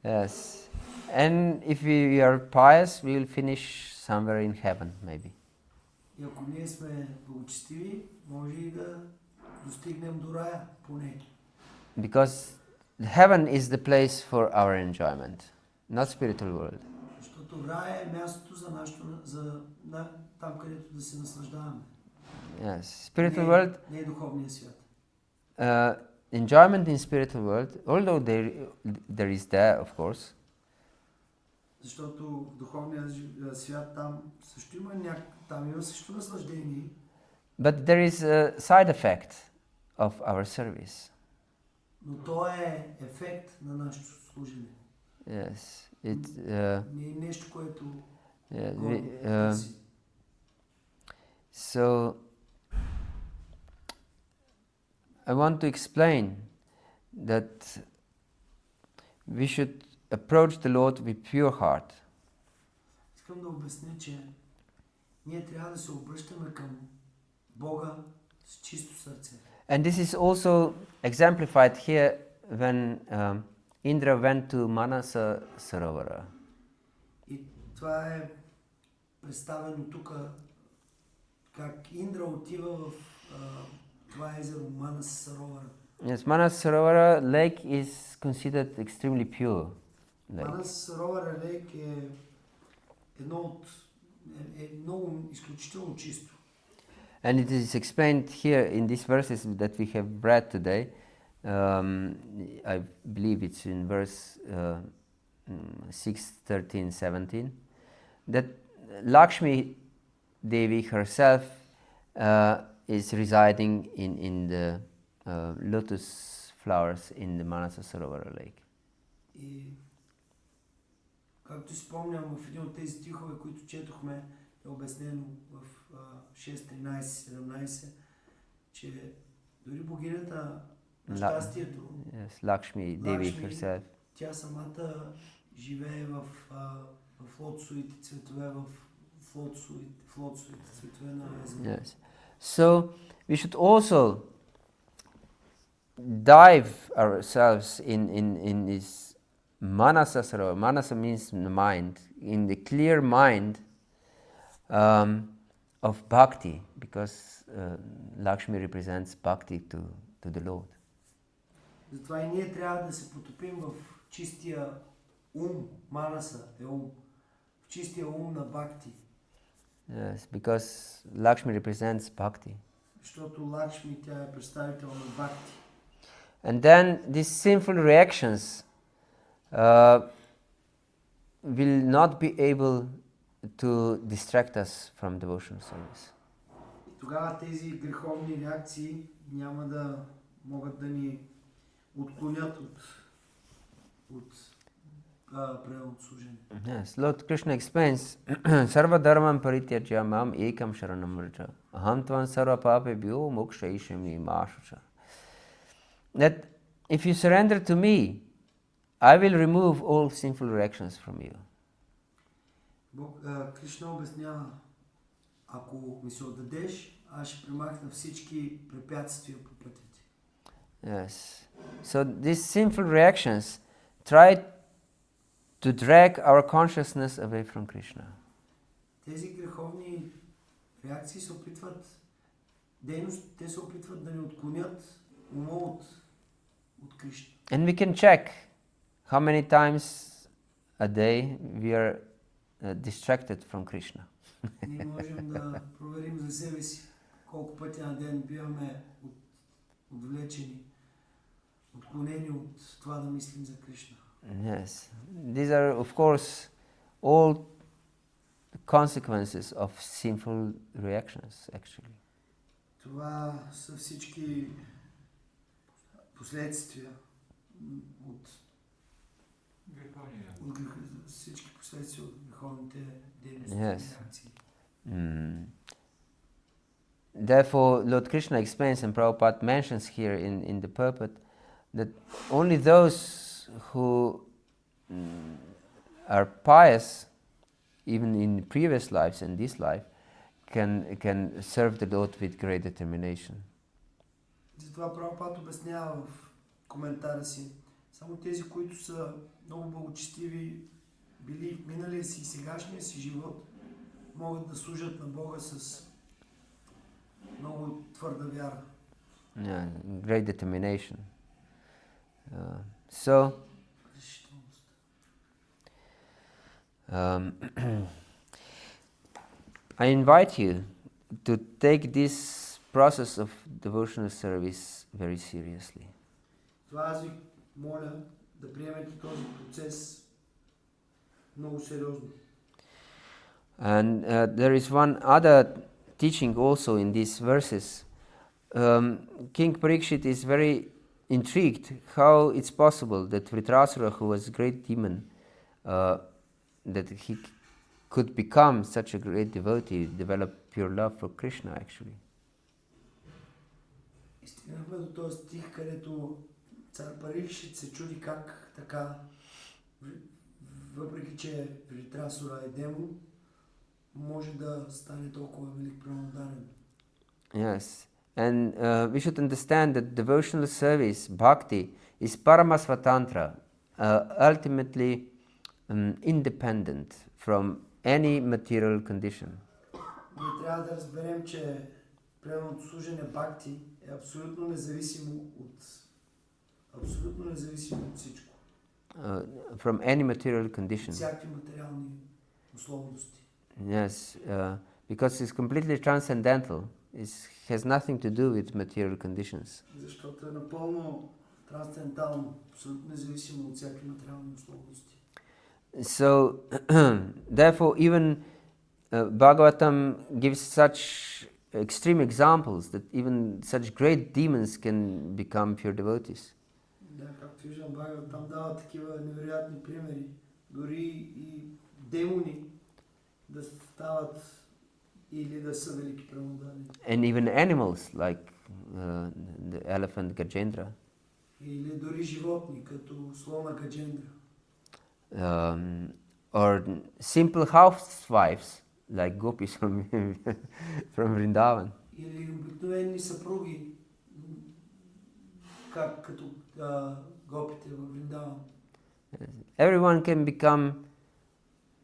Yes. And if we are pious, we will finish somewhere in heaven, maybe. И ако ние сме благочестиви, може и да достигнем до рая, поне. Because heaven is the place for our enjoyment, not spiritual world. Защото рая е мястото за нашето, там където да се наслаждаваме. Yes. Spiritual world. Не е духовния свят. Enjoyment in spiritual world, although there is there, of course. Защото в духовния свят там също има също наслаждение. But there is a side effect of our service. Но то е ефект на нашето служене. Yes. Не е нещо, което So I want to explain that we should approach the Lord with pure heart. Искам да обясня, че ние трябва да се обръщаме към Бога с чисто сърце. And this is also exemplified here when Indra went to Mānasa Sarovara. И това е представено тук, как Индра отива в това езеро Mānasa Sarovara. Yes, Mānasa Sarovara lake is considered extremely pure lake. Mānasa Sarovara lake е много изключително чисто. And it is explained here in these verses that we have read today. I believe it's in verse 6, 13, 17, that Lakshmi Devi herself is residing in the lotus flowers in the Mānasa Sarovara lake. И както спомням в един от тези стихове, които четохме, е обяснено в 6.13.17, че дори богинята на щастието, yes, Lakshmi Devi herself, тя самата живее в лотосовите цветове, в лотосовите цветове на езера. Yes. So we should also dive ourselves in this Mānasa Sarovara. Mānasa means the mind, in the clear mind of bhakti, because Lakshmi represents bhakti to the Lord. Затова и ние трябва да се потопим в чистия ум, Mānasa е ум, в чистия ум на бхакти. Yes, because Lakshmi represents bhakti. Защото Лакшми тя е представител на бхакти. And then these sinful reactions will not be able to distract us from devotional service. И тогава тези греховни реакции няма да могат да ни отклонят от правилното служение. Yes, Lord Krishna explains, Sarva dharman parityajya mam ekam sharanam vraja aham tvam sarva papebhyo mokshayishami māshucha. That if you surrender to me, I will remove all sinful reactions from you. Кришна обяснява, ако ми се отдадеш, аз ще премахна всички препятствия по пътя ти. Yes. So these sinful reactions try to drag our consciousness away from Krishna. Тези греховни реакции се опитват да ни отклонят ума от Кришна. And we can check how many times a day we are distracted from Krishna. Ние можем да проверим за себе си колко пъти на ден биваме отвлечени, отклонени от това да мислим за Кришна. Yes. These are, of course, all consequences of sinful reactions, actually. Това са всички последствия от всички последствия от греховните дейности и реакции. Therefore, Lord Krishna explains, and Prabhupada mentions here in the purport, that only those who are pious even in previous lives and this life, can serve the Lord with great determination. Затова Прабхупад обяснява в коментара си, само тези, които са много благочестиви, били в миналия си и сегашния си живот, могат да служат на Бога с много твърда вяра. Yeah, great determination. So, I invite you to take this process of devotional service very seriously. Това аз ви моля да приемете този процес много сериозно. And there is one other teaching also in these verses. King Parikshit is very intrigued how it's possible that Vritrasura, who was a great demon, that he could become such a great devotee, develop pure love for Krishna actually. И стигнахме до този стих, където цар Парикшит се чуди как така, въпреки че Вритрасура е демон, може да стане толкова велик правоударен. Yes, and we should understand that devotional service, bhakti, is paramasvatantra, ultimately independent from any material condition. Ние трябва да разберем, че преданото служене бхакти е абсолютно независимо от всичко. From any material condition. Всякакви материални условности. Yes, because it's completely transcendental. It has nothing to do with material conditions. Защото е напълно трансцендентално, абсолютно независимо от всякакви материални условности. So, therefore, even Bhagavatam gives such extreme examples that even such great demons can become pure devotees. Да, както виждам, Бхагаватам дава такива невероятни примери. Дори и демони да стават или да са велики правоударни. And even animals like the elephant Gajendra. Или дори животни, като слона Гаджендра. Or simple housewives like gopis from Vrindavan. Или обикновени съпруги, като гопите във Вриндаван. Everyone can become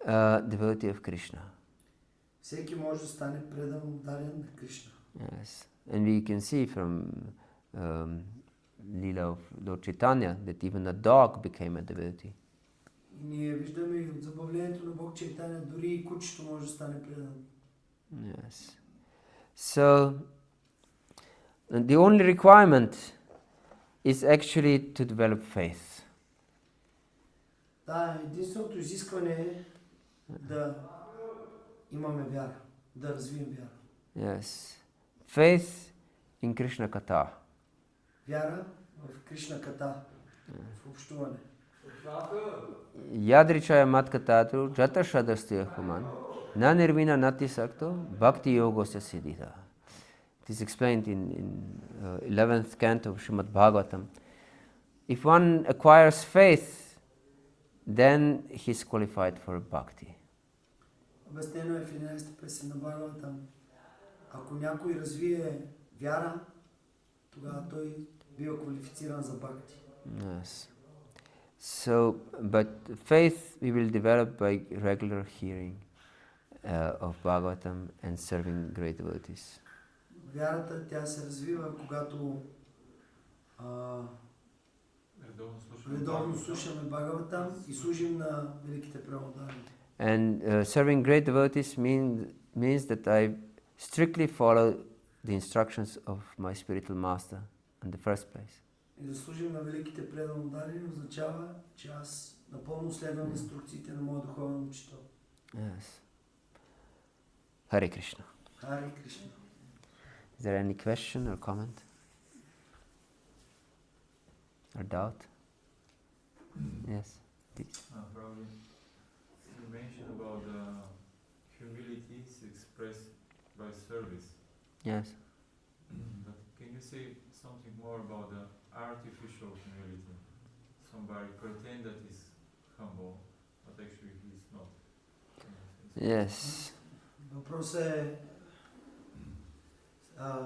a devotee of Krishna. Всеки може да стане предан, отдаден на Кришна. Yes, and we can see from Leela of Lord Chaitanya that even a dog became a devotee. И ние виждаме и от забавлението на Бог Чайтаня, дори и кучето може да стане предан. Yes. So, the only requirement is actually to develop faith. Да, единственото изискване е да имаме вяра, да развием вяра. Yes. Faith in Krishna Katha. Вяра в Кришна Ката, в общуване. Yadrichaya matkatatu jata shadastya kuman na nirvina nati sakto bhakti-yoga siddhita. It is explained in 11th canto of Srimad Bhagavatam. If one acquires faith, then he is qualified for bhakti. Обяснено е в 11-та песен на Бхагаватам. Ако някой развие вяра, тогава той бива квалифициран за бхакти. Yes. So, but faith we will develop by regular hearing of Bhagavatam and serving great devotees. Вярата, тя се развива, когато редовно слушаме Бхагаватам и служим на великите правоударни. And serving great devotees means that I strictly follow the instructions of my spiritual master in the first place. И да служим на великите правоударни означава, че аз напълно следвам инструкциите на моя духовен учител. Yes. Hare Krishna. Харе Кришна. Is there any question or comment? Or doubt? Yes, please. Probably you mentioned about humility is expressed by service. Yes. But can you say something more about the artificial humility? Somebody pretend that he's humble, but actually he's not. Yes. Въпросът е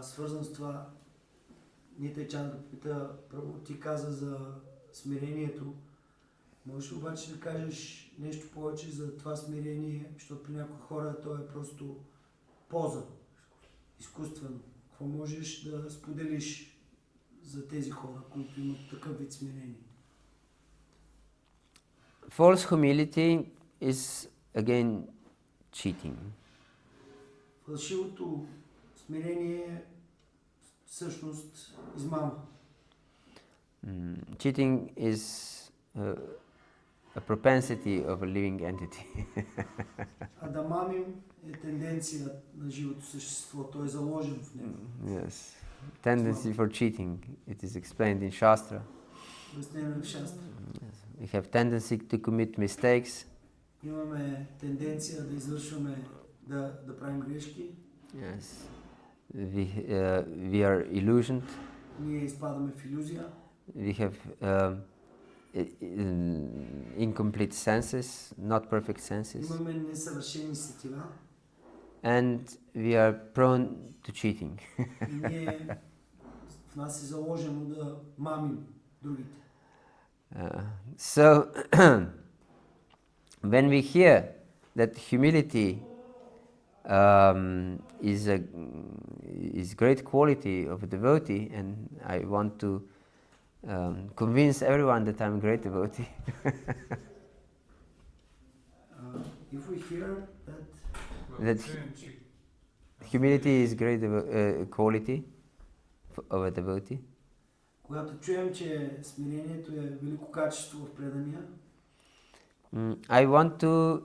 свързан с това. Нитай Чандра попита, първо ти каза за смирението. Можеш обаче да кажеш нещо повече за това смирение, защото при някои хора то е просто поза, изкуствено. Какво можеш да споделиш за тези хора, които имат такъв вид смирение? False humility is again cheating. Фалшивото смирение е всъщност измама. Cheating is a propensity of a living entity. А да мамим е тенденция на живото същество, то е заложено в него. Yes. Tendency for cheating. It is explained in Shastra. Обяснено е в Шастра. We have tendency to commit mistakes. Имаме тенденция да извършваме, да правим грешки. Yes. We are illusioned. Ние изпадаме в илюзия. We have incomplete senses, not perfect senses. Имаме несъвършени сетива. And we are prone to cheating. И ние, в нас е заложено да мамим другите. So, when we hear that humility is great quality of a devotee, and I want to convince everyone that I'm a great devotee. If we hear that That humility is great quality of a devotee. когато чуем, че смирението е велико качество в предания, I want to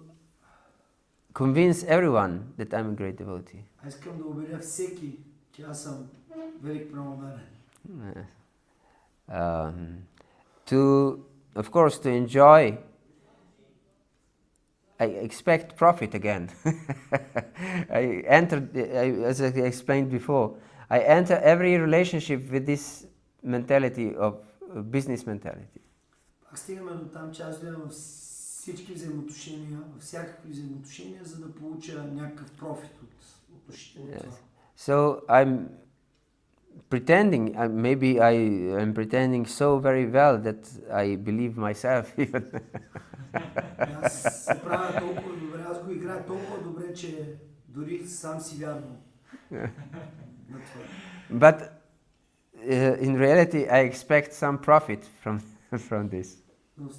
convince everyone that I'm a great devotee. аз искам да убедя всеки, че аз съм велик праводарен. To, of course, to enjoy, I expect profit again. As I explained before, I enter every relationship with this mentality of business mentality. Пак стигаме до там, че аз гледам във всички взаимоотношения, във всякакви взаимоотношения, за да получа някакъв профит от това. So I'm pretending, maybe I am pretending so very well that I believe myself even. Аз се правя толкова добре, аз го играя толкова добре, че дори сам си вярвам на това. But in reality, I expect some profit from this. Но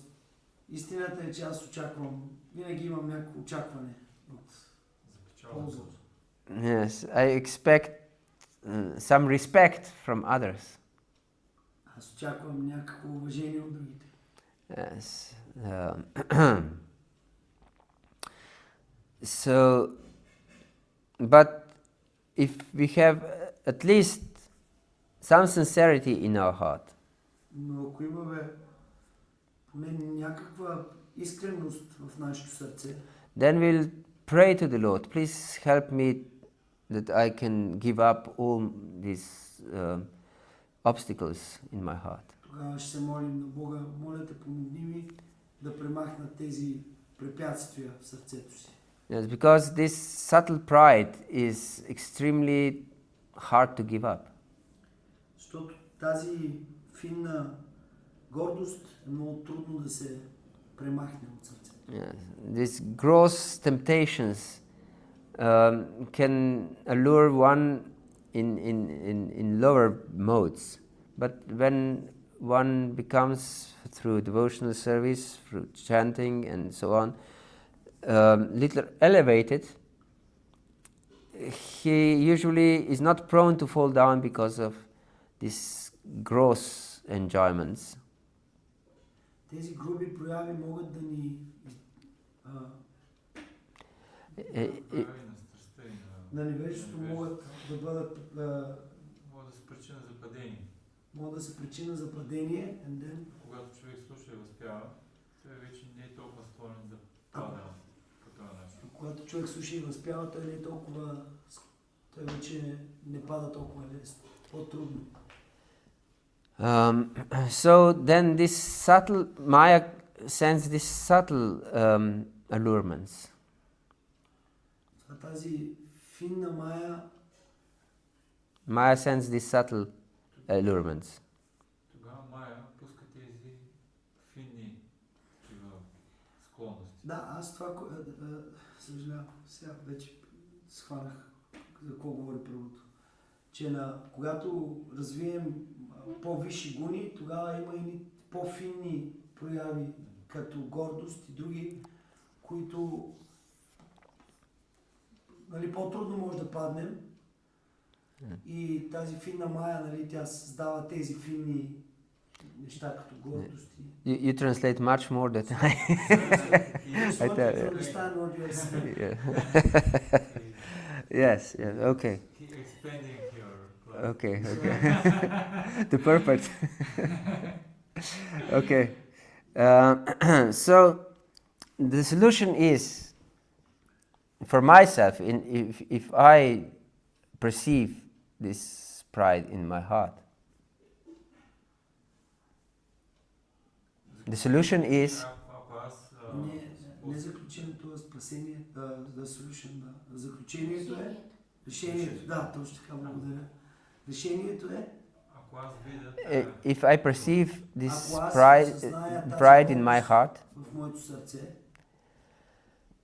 истината е, че аз очаквам, винаги имам някакво очакване от полза. Yes, I expect some respect from others. Аз очаквам някакво уважение от другите. Yes. So, but if we have at least some sincerity in our heart, Но ако имаме поне някаква искреност в нашето сърце, then we'll pray to the Lord, please help me that I can give up all these obstacles in my heart. тогава ще се молим на Бога, моля те, помогни ми да премахна тези препятствия в сърцето си. Yes, because this subtle pride is extremely hard to give up. Защото тази финна гордост е много трудно да се премахне от сърцето. Yes. These gross temptations can allure one in lower modes, but when one becomes, through devotional service, through chanting and so on, little elevated, he usually is not prone to fall down because of these gross enjoyments. Тези груби прояви могат да ни на невежеството могат да бъдат Може да са причина за падение. могат да са причина за падение, and then, Когато човек слуша и възпява, той вече не е толкова склонен да пада по този начин. когато човек слуша и възпява, той не е толкова, той вече не пада толкова лесно, по-трудно. So then this subtle, Maya sends these subtle allurements. Тази финна Мая Maya sends these subtle allurements. Тогава Майя пуска тези финни такива склонности. Да, аз това, съжалявам, сега вече схванах за какво говори правото. Че когато развием по-висши гуни, тогава има и по-финни прояви, като гордост и други, които по-трудно може да паднем. И тази финна Мая, тя създава тези финни неща, като гордост. You translate much more than I. I tell you. Understand what you are saying. Yes, okay. Keep expanding your class. Okay. The purpose. Okay. So the solution is, for myself, if I perceive this pride in my heart, the solution is не заключението е спасение, the solution, заключението е решението. Да, точно така, благодаря. Решението е, ако аз видя if I perceive this pride in my heart, в моето сърце,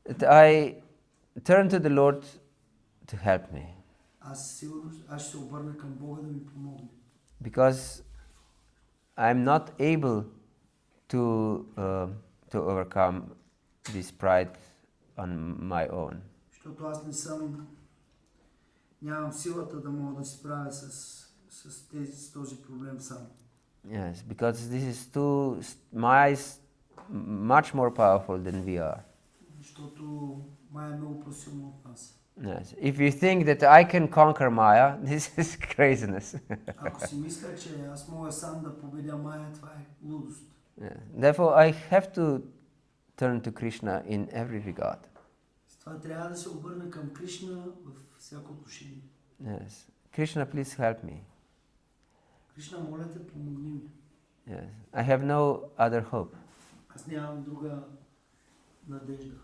that I turn to the Lord to help me. аз ще се обърна към Бога да ми помогне. Because I'm not able to overcome this pride on my own. Защото аз нямам силата да мога да се справя с този проблем сам. Yes, because this is Maya is much more powerful than we are. Защото Мая е много по-силна от нас. Yes. If you think that I can conquer Maya, this is craziness. Ако си мисля, че аз мога сам да победя Мая, това е лудост. Yeah. Therefore, I have to turn to Krishna in every regard. Това трябва да се обърна към Кришна във всяко отношение. Yes. Krishna, please help me. Кришна, моля те, помогни ми. Yes. I have no other hope. Аз нямам друга надежда.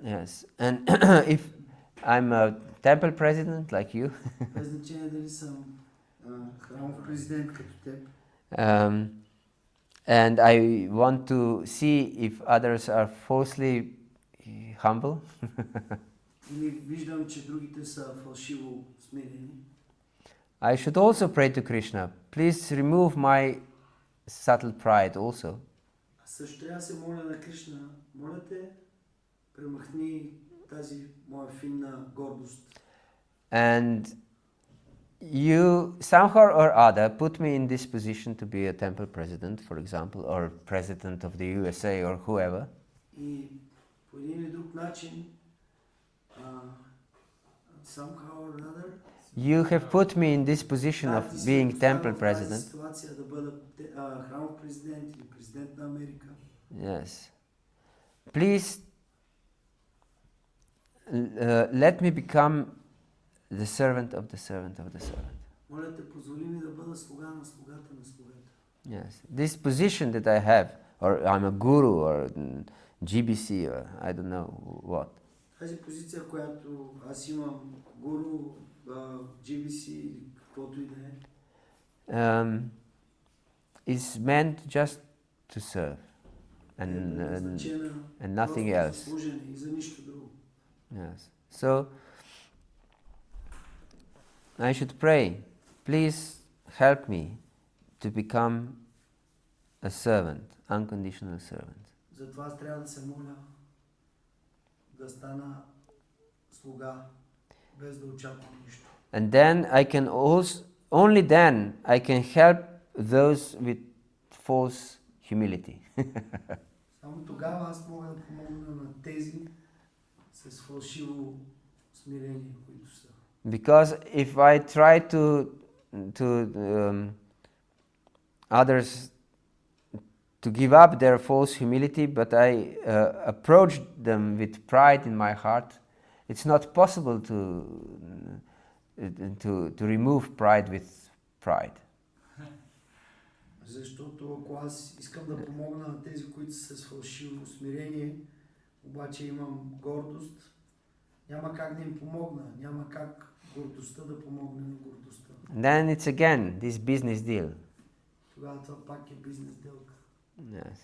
Yes. And if I'm a temple president like you, Без значение дали съм храмов президент като теб. And I want to see if others are falsely humble. Или виждам, че другите са фалшиво смирени. I should also pray to Krishna. Please remove my subtle pride also. Също трябва да се моля на Кришна. Моля те, премахни тази моя финна гордост. And you somehow or other put me in this position to be a temple president, for example, or president of the USA or whoever. И по един или друг начин, somehow or other, You have put me in this position of being temple president. Ситуация да бъда храмов президент или президент на Америка. Yes. Please let me become the servant of the servant of the servant. Моля те, позволи ми да бъда слуга на слугата на слугата. Yes. This position that I have, or I'm a guru or GBC or I don't know what. Тази позиция, която аз имам, гуру, GBC или каквото и да е, is meant just to serve and nothing else. служене и за нищо друго. Yes. So I should pray, please help me to become a servant, unconditional servant. Затова аз трябва да се моля да стана слуга, без да очаквам нищо. And then I can also, only then I can help those with false humility. Само тогава аз мога да помогна на тези с фалшиво смирение, които са. Because if I try to others to give up their false humility, but I approach them with pride in my heart, it's not possible to remove pride with pride. Защото ако аз искам да помогна на тези, които са с фалшиво смирение, обаче имам гордост, Няма как да им помогна, няма как гордостта да помогне на гордостта. Then it's again this business deal. Тогава това пак е бизнес делка. Yes.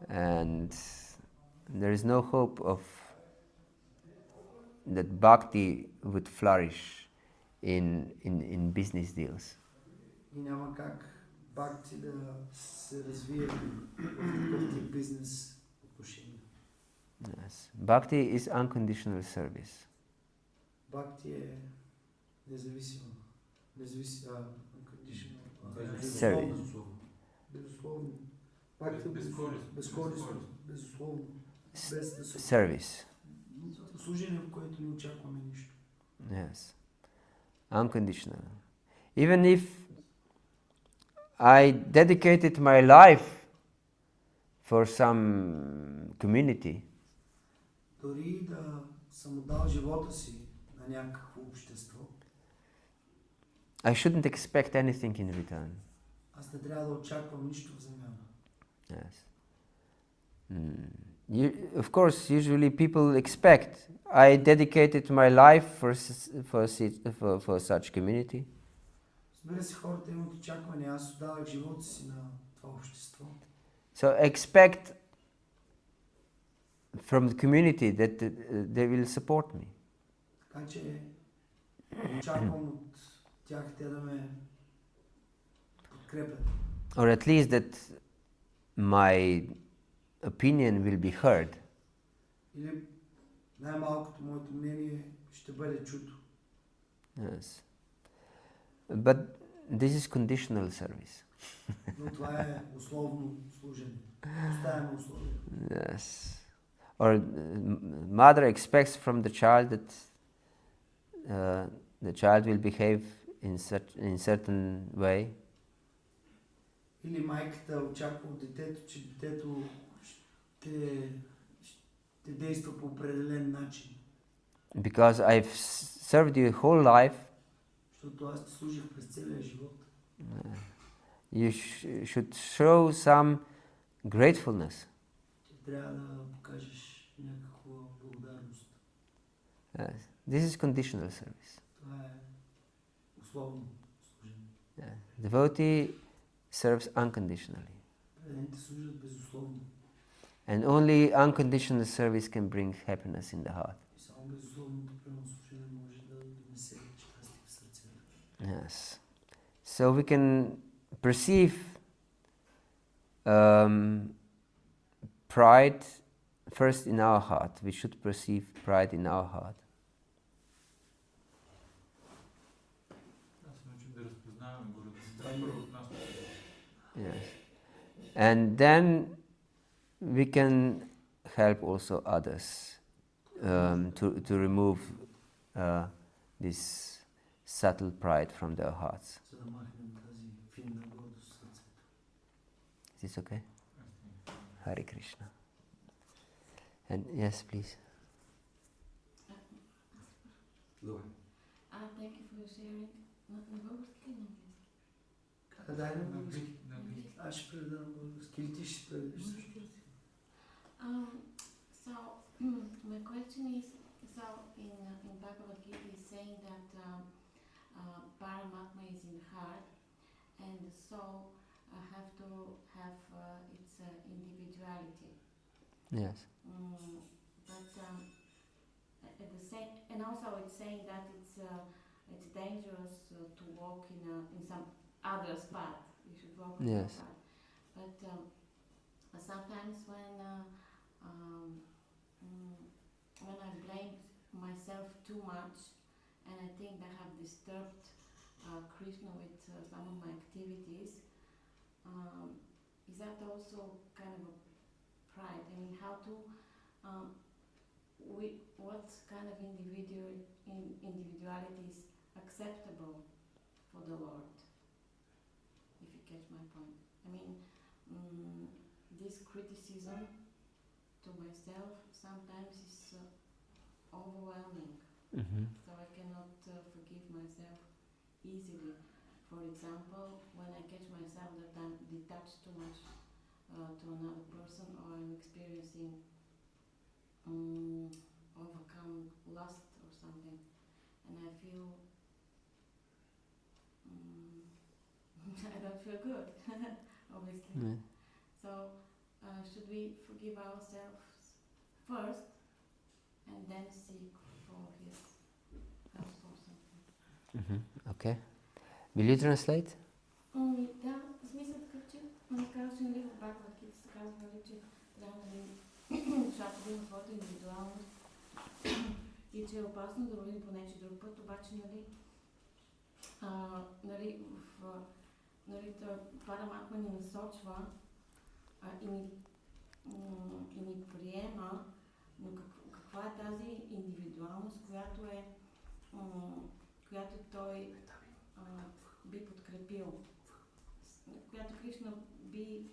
And there is no hope of that bhakti would flourish in business deals. И няма как бхакти да се развие в такъв тип бизнес отношения. Yes. Bhakti is unconditional service. Бхакти е независимо. Unconditional. Service. Безусловно. Бхакти е безкорисно. Безусловно. Без да се... Service. Служение, в което не очакваме нищо. Yes. Unconditional. Even if I dedicated my life for some community, Дори да съм отдал живота си на някакво общество, I shouldn't expect anything in return. аз не трябва да очаквам нищо в замяна. Yes. Of course, usually people expect. I dedicated my life for such community. Разбира се, хората имат очакване. Аз отдавах живота си на това общество. So expect from the community that they will support me. Така че очаквам от тях те да ме подкрепят. Or at least that my opinion will be heard. Или най-малкото моето мнение ще бъде чуто. Yes. But this is conditional service. Но това е условно служение. Поставяме условия. Yes. Or mother expects from the child that the child will behave in certain way. Или майката очаква от детето, че детето ще действа по определен начин. Because I've served you whole life, Защото аз те служих през целия живот. you should show some gratefulness. Трябва да покажеш някаква благодарност. Yes. This is conditional service. Това е условно служение. Yeah. Devotee serves unconditionally. Преданите служат безусловно. And only unconditional service can bring happiness in the heart. И само безусловното служение може да донесе щастие в сърцето. Yes. So we can perceive pride first in our heart. We should perceive pride in our heart. Аз се научим да разпознаваме гордостта първо от нас. Yes. And then we can help also others to remove this subtle pride from their hearts. За да махнем тази финна гордост в сърцето. Is this okay? Hare Krishna. And yes, please. Thank you for sharing. На български или на английски? Дай на български. Аз ще преведа на български. Или ти ще преведеш също. So my question is, so in Bhagavad-gita is saying that Paramatma is in the heart, and the soul have to have its individuality. Yes. But at the same, and also it's saying that it's dangerous to walk in some other's path. You should walk in Yes. your path. But sometimes when I blame myself too much, and I think I have disturbed Krishna with some of my activities, is that also kind of a pride? I mean, how to, what kind of individuality is acceptable for the Lord? If you catch my point. I mean, this criticism to myself sometimes is overwhelming. Mm-hmm. So I cannot forgive myself easily. For example, when I catch myself that I'm detached too much to another person, or I'm experiencing overcome lust or something, and I feel I don't feel good, obviously. Mm. So should we forgive ourselves first and then seek for his help or something? Okay. Will you translate? Да, смисълът такъв, че казваше, нали, в Бхагавата-гита се казва, нали, че трябва, нали, човек да има своята индивидуалност и че е опасно да вървим по нечи друг път, обаче, нали, нали, Параматма ни насочва и ни приема, но каква е тази индивидуалност, която той би подкрепил, която Кришна би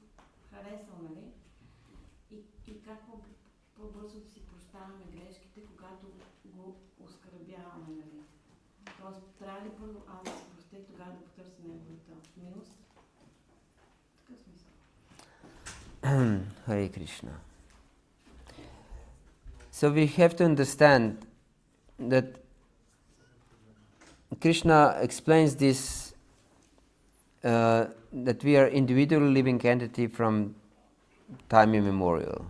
харесал, нали? И как по-бързо да си прощаваме грешките, когато го оскърбяваме, нали? Тоест, трябва ли първо аз да се простя и тогава да потърся неговата милост? Такъв смисъл. Hare Krishna. So we have to understand that Krishna explains this, that we are individual living entity from time immemorial.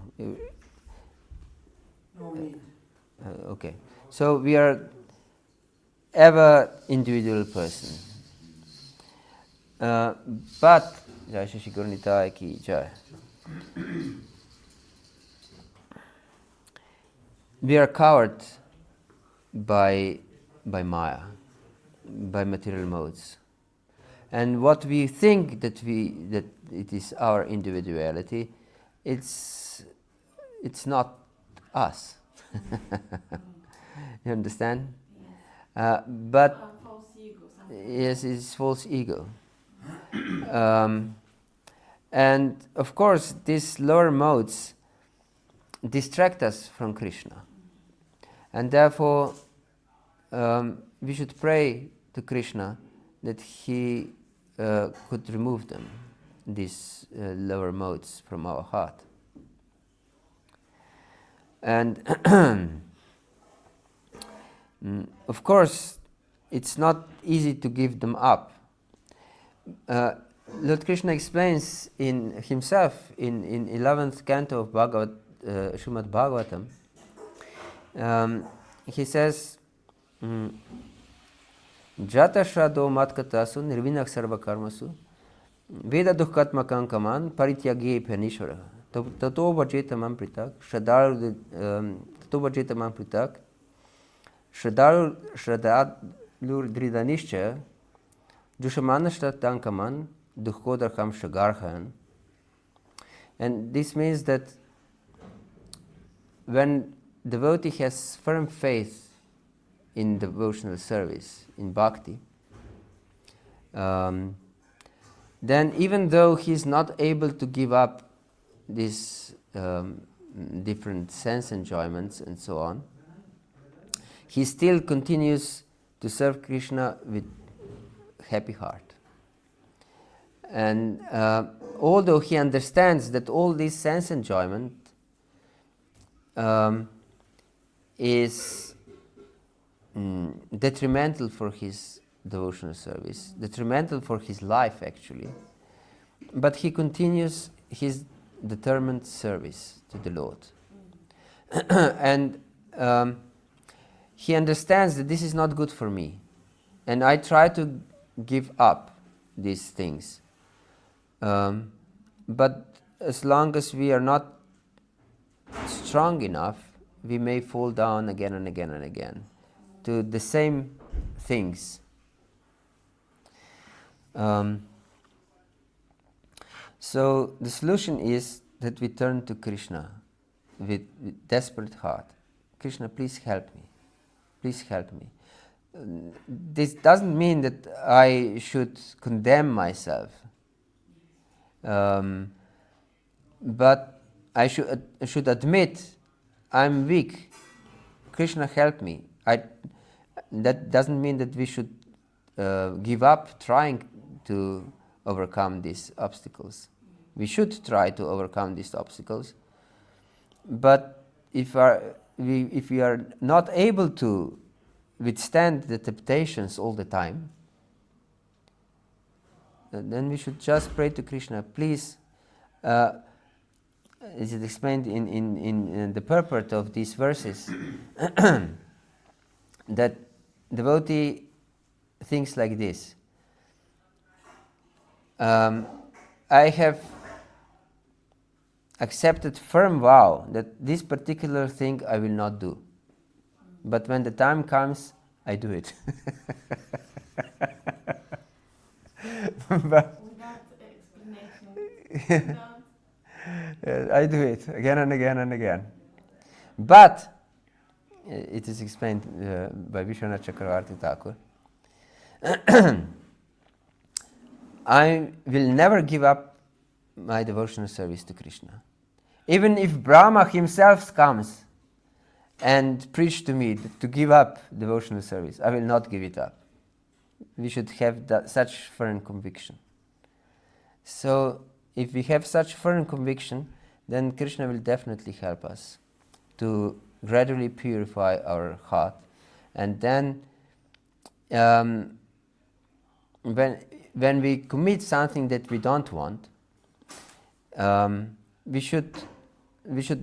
No need. Okay. So we are ever individual person. But Jai Shri Gurnitai ki Jai. We are covered by Maya, by material modes, and what we think that it is our individuality, it's not us. You understand? But False ego, something. yes, it's false ego. And of course, these lower modes distract us from Krishna. And therefore, we should pray to Krishna that he could remove them, these lower modes, from our heart. And of course, it's not easy to give them up. Lord Krishna explains in himself in 11th canto of Srimad Bhagavatam. He says, Jata Shrado Matkatasu Nirvinak Sarva Karmasu Veda Dukkatma Kankaman Parityage Pyanishvara Tato Vajetamam Pritak Tato Vajetamam Pritak Shradalur Dridanishcha Jushamanashta Tankaman Dukkhodarham Shagarhan. And this means that when devotee has firm faith in devotional service, in bhakti, then even though he is not able to give up these different sense enjoyments and so on, he still continues to serve Krishna with happy heart. And although he understands that all this sense enjoyment is detrimental for his devotional service, detrimental for his life actually, but he continues his determined service to the Lord. And he understands that this is not good for me, and I try to give up these things. But as long as we are not strong enough, we may fall down again and again and again to the same things. So the solution is that we turn to Krishna with desperate heart. Krishna, please help me. Please help me. This doesn't mean that I should condemn myself. But I should admit I'm weak. Krishna, help me. That doesn't mean that we should give up trying to overcome these obstacles. We should try to overcome these obstacles. But if if we are not able to withstand the temptations all the time, then we should just pray to Krishna, please. Is it explained in the purport of these verses that devotee thinks like this. I have accepted firm vow that this particular thing I will not do. But when the time comes, I do it. But Without explanation. Without I do it again and again and again. But it is explained by Vishwanath Chakravarti Thakur. I will never give up my devotional service to Krishna. Even if Brahma himself comes and preach to me to give up devotional service, I will not give it up. We should have such firm conviction. So, if we have such firm conviction, then Krishna will definitely help us to gradually purify our heart. And then, when we commit something that we don't want, we should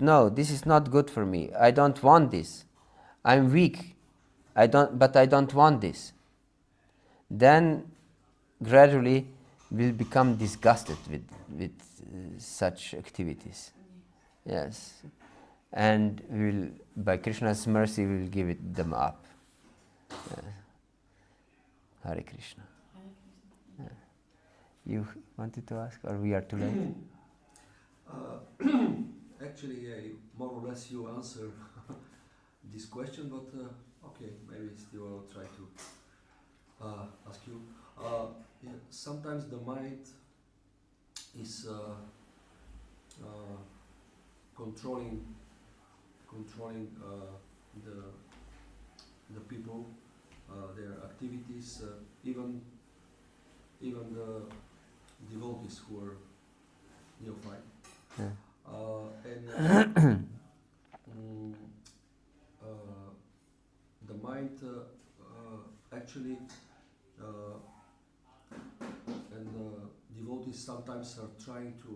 know this is not good for me. I don't want this. I'm weak. But I don't want this. Then gradually we'll become disgusted with such activities. Yes. And we'll, by Krishna's mercy, we'll give them up. Hare Krishna. You wanted to ask, or we are too late? Actually, more or less you answer this question, but okay, maybe still I'll try to ask you. Yeah, sometimes the mind is controlling the people, their activities, even the devotees who are neophyte. Yeah. The mind actually and devotees sometimes are trying to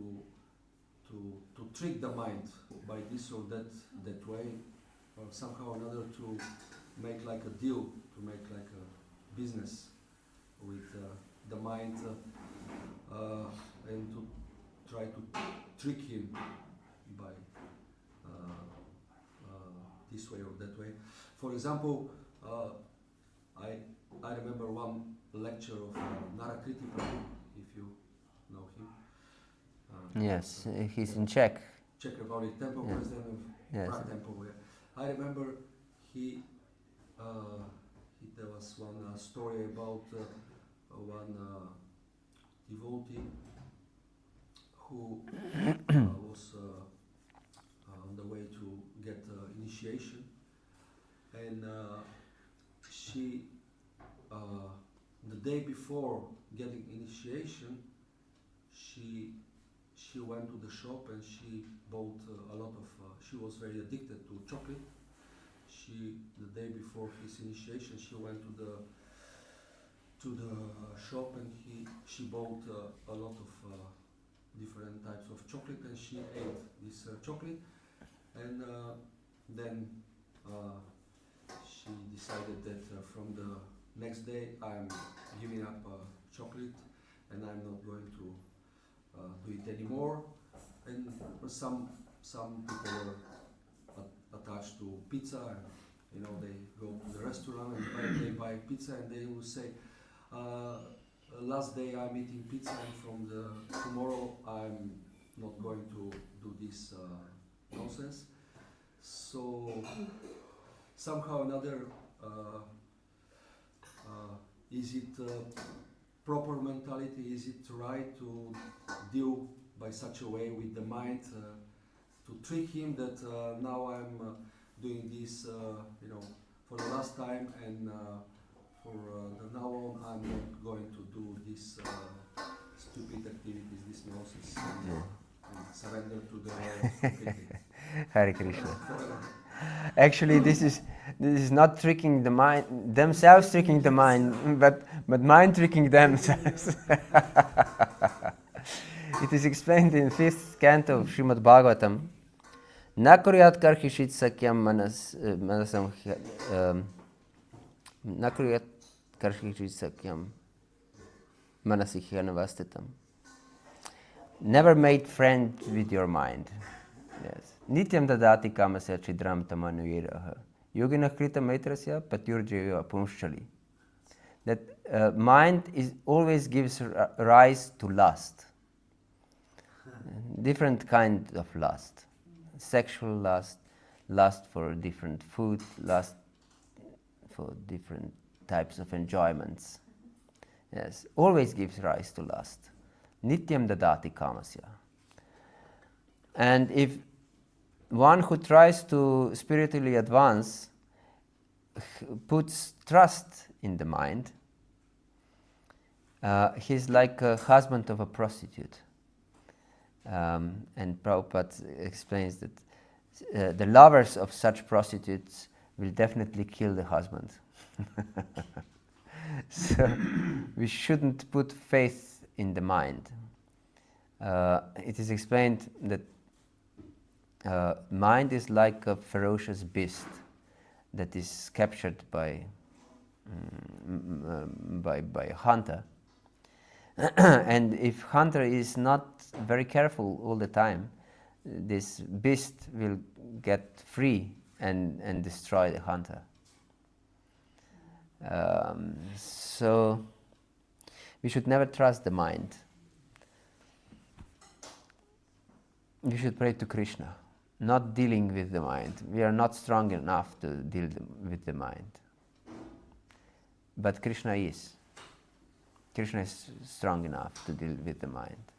trick the mind by this or that way, or somehow or another to make like a deal, to make like a business with the mind and to try to trick him by this way or that way. For example, I remember one lecture of Narakriti Prabhu, if you know him. Yes, he's in Czech. Czech Republic Temple, Yeah. president of Yes. Prague Temple. Yeah. I remember he there was one story about one devotee who was on the way to get initiation, and she the day before getting initiation, she went to the shop and she bought a lot of. She was very addicted to chocolate. The day before his initiation, she went to the shop and she bought a lot of different types of chocolate, and she ate this chocolate, and then she decided that from the next day I'm giving up chocolate and I'm not going to do it anymore. And some people are attached to pizza, and they go to the restaurant and they buy pizza, and they will say, last day I'm eating pizza, and from tomorrow I'm not going to do this nonsense. So somehow or another, is it proper mentality? Is it right to deal by such a way with the mind, to trick him that now I'm doing this, for the last time, and for the now on I'm not going to do this stupid activities, this nonsense, and surrender to the Lord completely. Hare Krishna. Actually, this is not tricking the mind, themselves tricking the mind, but mind tricking themselves. It is explained in 5th canto of Srimad Bhagavatam. Na kuryat karhishit sakyam manasam na kuryat karhishit sakyam manasihyanavastitam. Never make friend with your mind. Yes. Nityam dadati kamasya chidram tamanuyeraha. Yogina krita maitrasya patyurjaya punshali. That mind always gives rise to lust. Different kind of lust. Sexual lust, lust for different food, lust for different types of enjoyments. Yes, always gives rise to lust. Nityam dadati kamasya. And if one who tries to spiritually advance puts trust in the mind, he's like a husband of a prostitute. And Prabhupada explains that the lovers of such prostitutes will definitely kill the husband. So we shouldn't put faith in the mind. It is explained that mind is like a ferocious beast that is captured by a hunter. And if hunter is not very careful all the time, this beast will get free and destroy the hunter. So we should never trust the mind. We should pray to Krishna, not dealing with the mind. We are not strong enough to deal with the mind. But Krishna is. Krishna is strong enough to deal with the mind.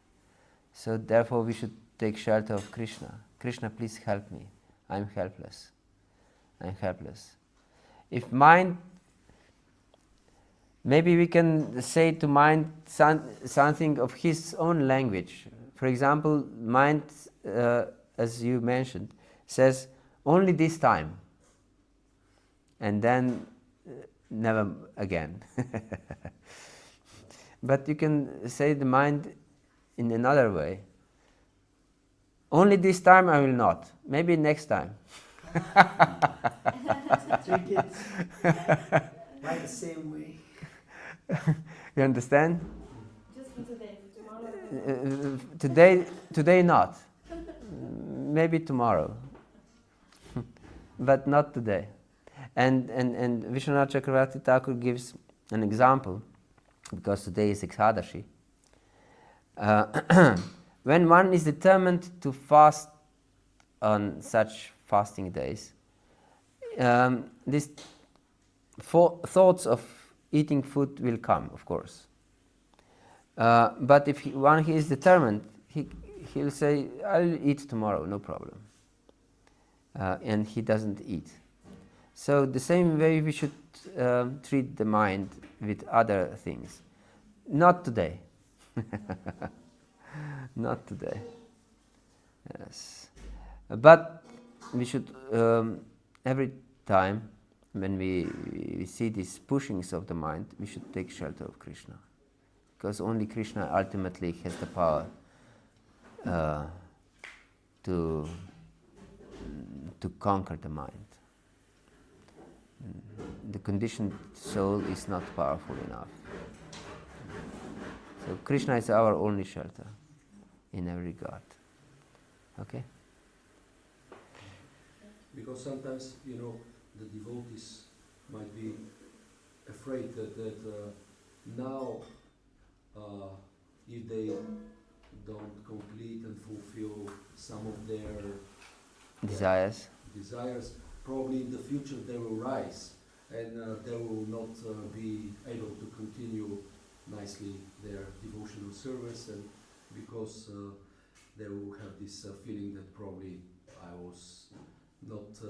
So therefore we should take shelter of Krishna. Krishna, please help me. I'm helpless. I'm helpless. If mind, maybe we can say to mind something of his own language. For example, mind, as you mentioned, says, only this time. And then never again. But you can say the mind in another way. Only this time I will not. Maybe next time. Trick it. By the same way. You understand? Just for today, for tomorrow. Today not. Maybe tomorrow. But not today. And Vishwanath Chakravarti Thakur gives an example, because today is Ekadashi. When one is determined to fast on such fasting days, these thoughts of eating food will come, of course. But if one is determined, he'll say, I'll eat tomorrow, no problem. And he doesn't eat. So the same way we should treat the mind with other things. Not today. Not today. Yes. But we should, every time when we see these pushings of the mind, we should take shelter of Krishna. Because only Krishna ultimately has the power to conquer the mind. The conditioned soul is not powerful enough. So Krishna is our only shelter in every regard. Okay? Because sometimes, the devotees might be afraid that now, if they don't complete and fulfill some of their Desires. Probably in the future they will rise and they will not be able to continue nicely their devotional service, and because they will have this feeling that probably I was not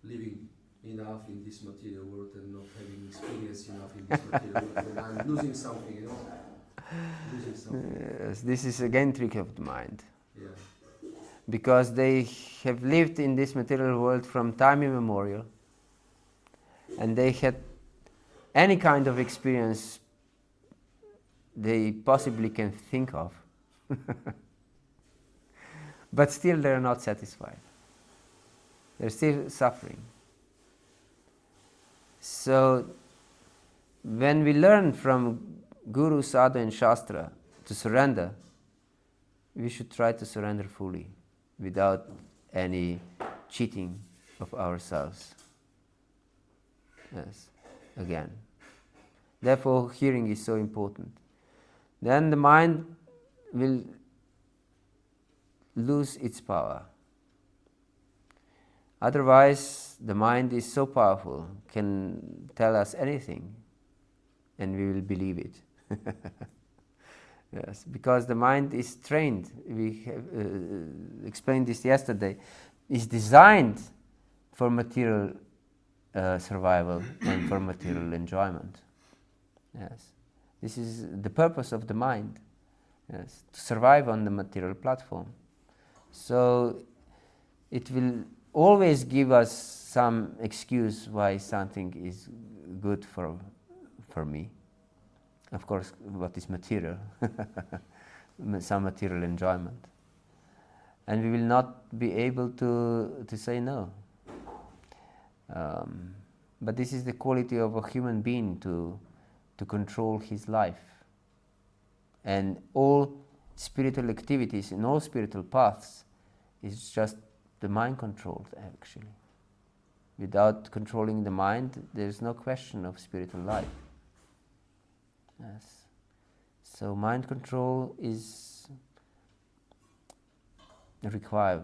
living enough in this material world and not having experience enough in this material world, and I'm losing something, Losing something. Yes, this is again trick of the mind. Yeah. because they have lived in this material world from time immemorial, and they had any kind of experience they possibly can think of, but still they're not satisfied. They're still suffering. So when we learn from Guru, Sadhu and Shastra to surrender, we should try to surrender fully, without any cheating of ourselves. Yes, again. Therefore, hearing is so important. Then the mind will lose its power. Otherwise, the mind is so powerful, can tell us anything, and we will believe it. Yes, because the mind is trained. We have, explained this yesterday. Is designed for material survival and for material enjoyment. Yes, this is the purpose of the mind. Yes, to survive on the material platform. So it will always give us some excuse why something is good for me. Of course, what is material? Some material enjoyment. And we will not be able to say no. But this is the quality of a human being, to control his life. And all spiritual activities in all spiritual paths is just the mind controlled, actually. Without controlling the mind, there is no question of spiritual life. Yes. So mind control is required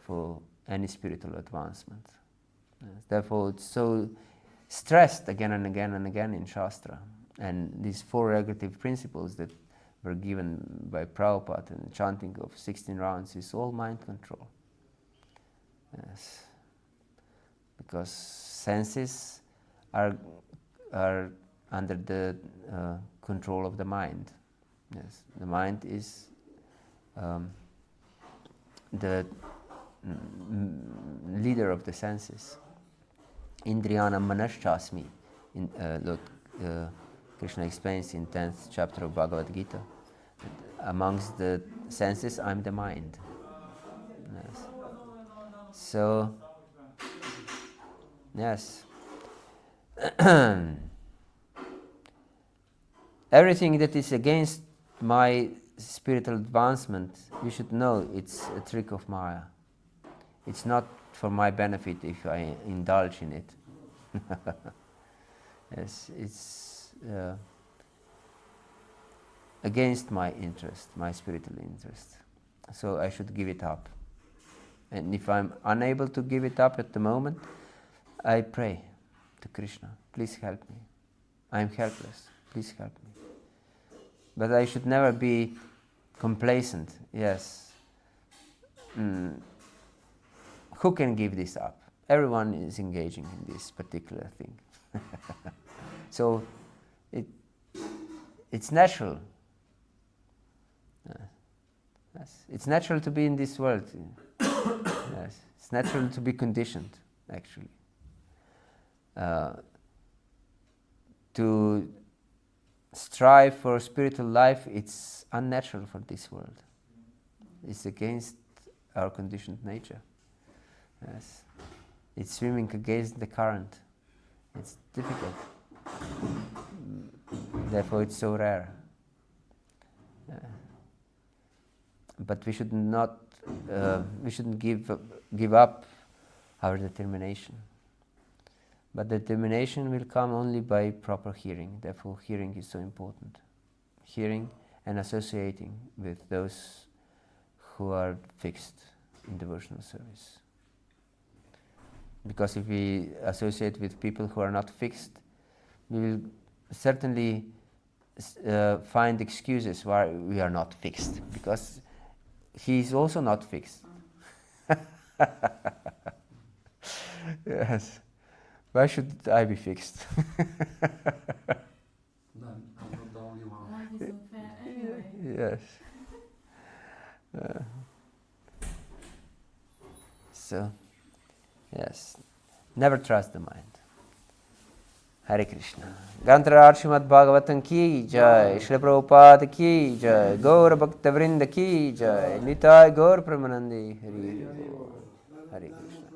for any spiritual advancement. Yes. Therefore, it's so stressed again and again and again in Shastra. And these 4 regulative principles that were given by Prabhupada and the chanting of 16 rounds is all mind control. Yes. Because senses are under the control of the mind. Yes, the mind is the leader of the senses. Indriyana manaschasmi. Krishna explains in 10th chapter of Bhagavad-gita that amongst the senses, I'm the mind. Yes. So, yes. Everything that is against my spiritual advancement, you should know it's a trick of Maya. It's not for my benefit if I indulge in it. Yes, it's against my interest, my spiritual interest. So I should give it up. And if I'm unable to give it up at the moment, I pray to Krishna, please help me. I'm helpless, please help me. But I should never be complacent. Yes. Who can give this up? Everyone is engaging in this particular thing. So it's natural. Yes. It's natural to be in this world. Yes. It's natural to be conditioned, actually. To strive for spiritual life, it's unnatural for this world. It's against our conditioned nature. Yes. It's swimming against the current. It's difficult. Therefore, it's so rare. But we should not. We shouldn't give up our determination. But determination will come only by proper hearing. Therefore, hearing is so important. Hearing and associating with those who are fixed in devotional service. Because if we associate with people who are not fixed, we will certainly find excuses why we are not fixed. Because he is also not fixed. Yes. Why should I be fixed? No, I'm not the only one. Life is unfair anyway. Yes. So, yes, never trust the mind. Hare Krishna. Grantaraj Srimad Bhagavatam ki jai, Srila Prabhupada ki jai, Gaura Bhakta Vrinda ki jai, Nitai Gaur Pramanandi Hari Bol. Hare Krishna.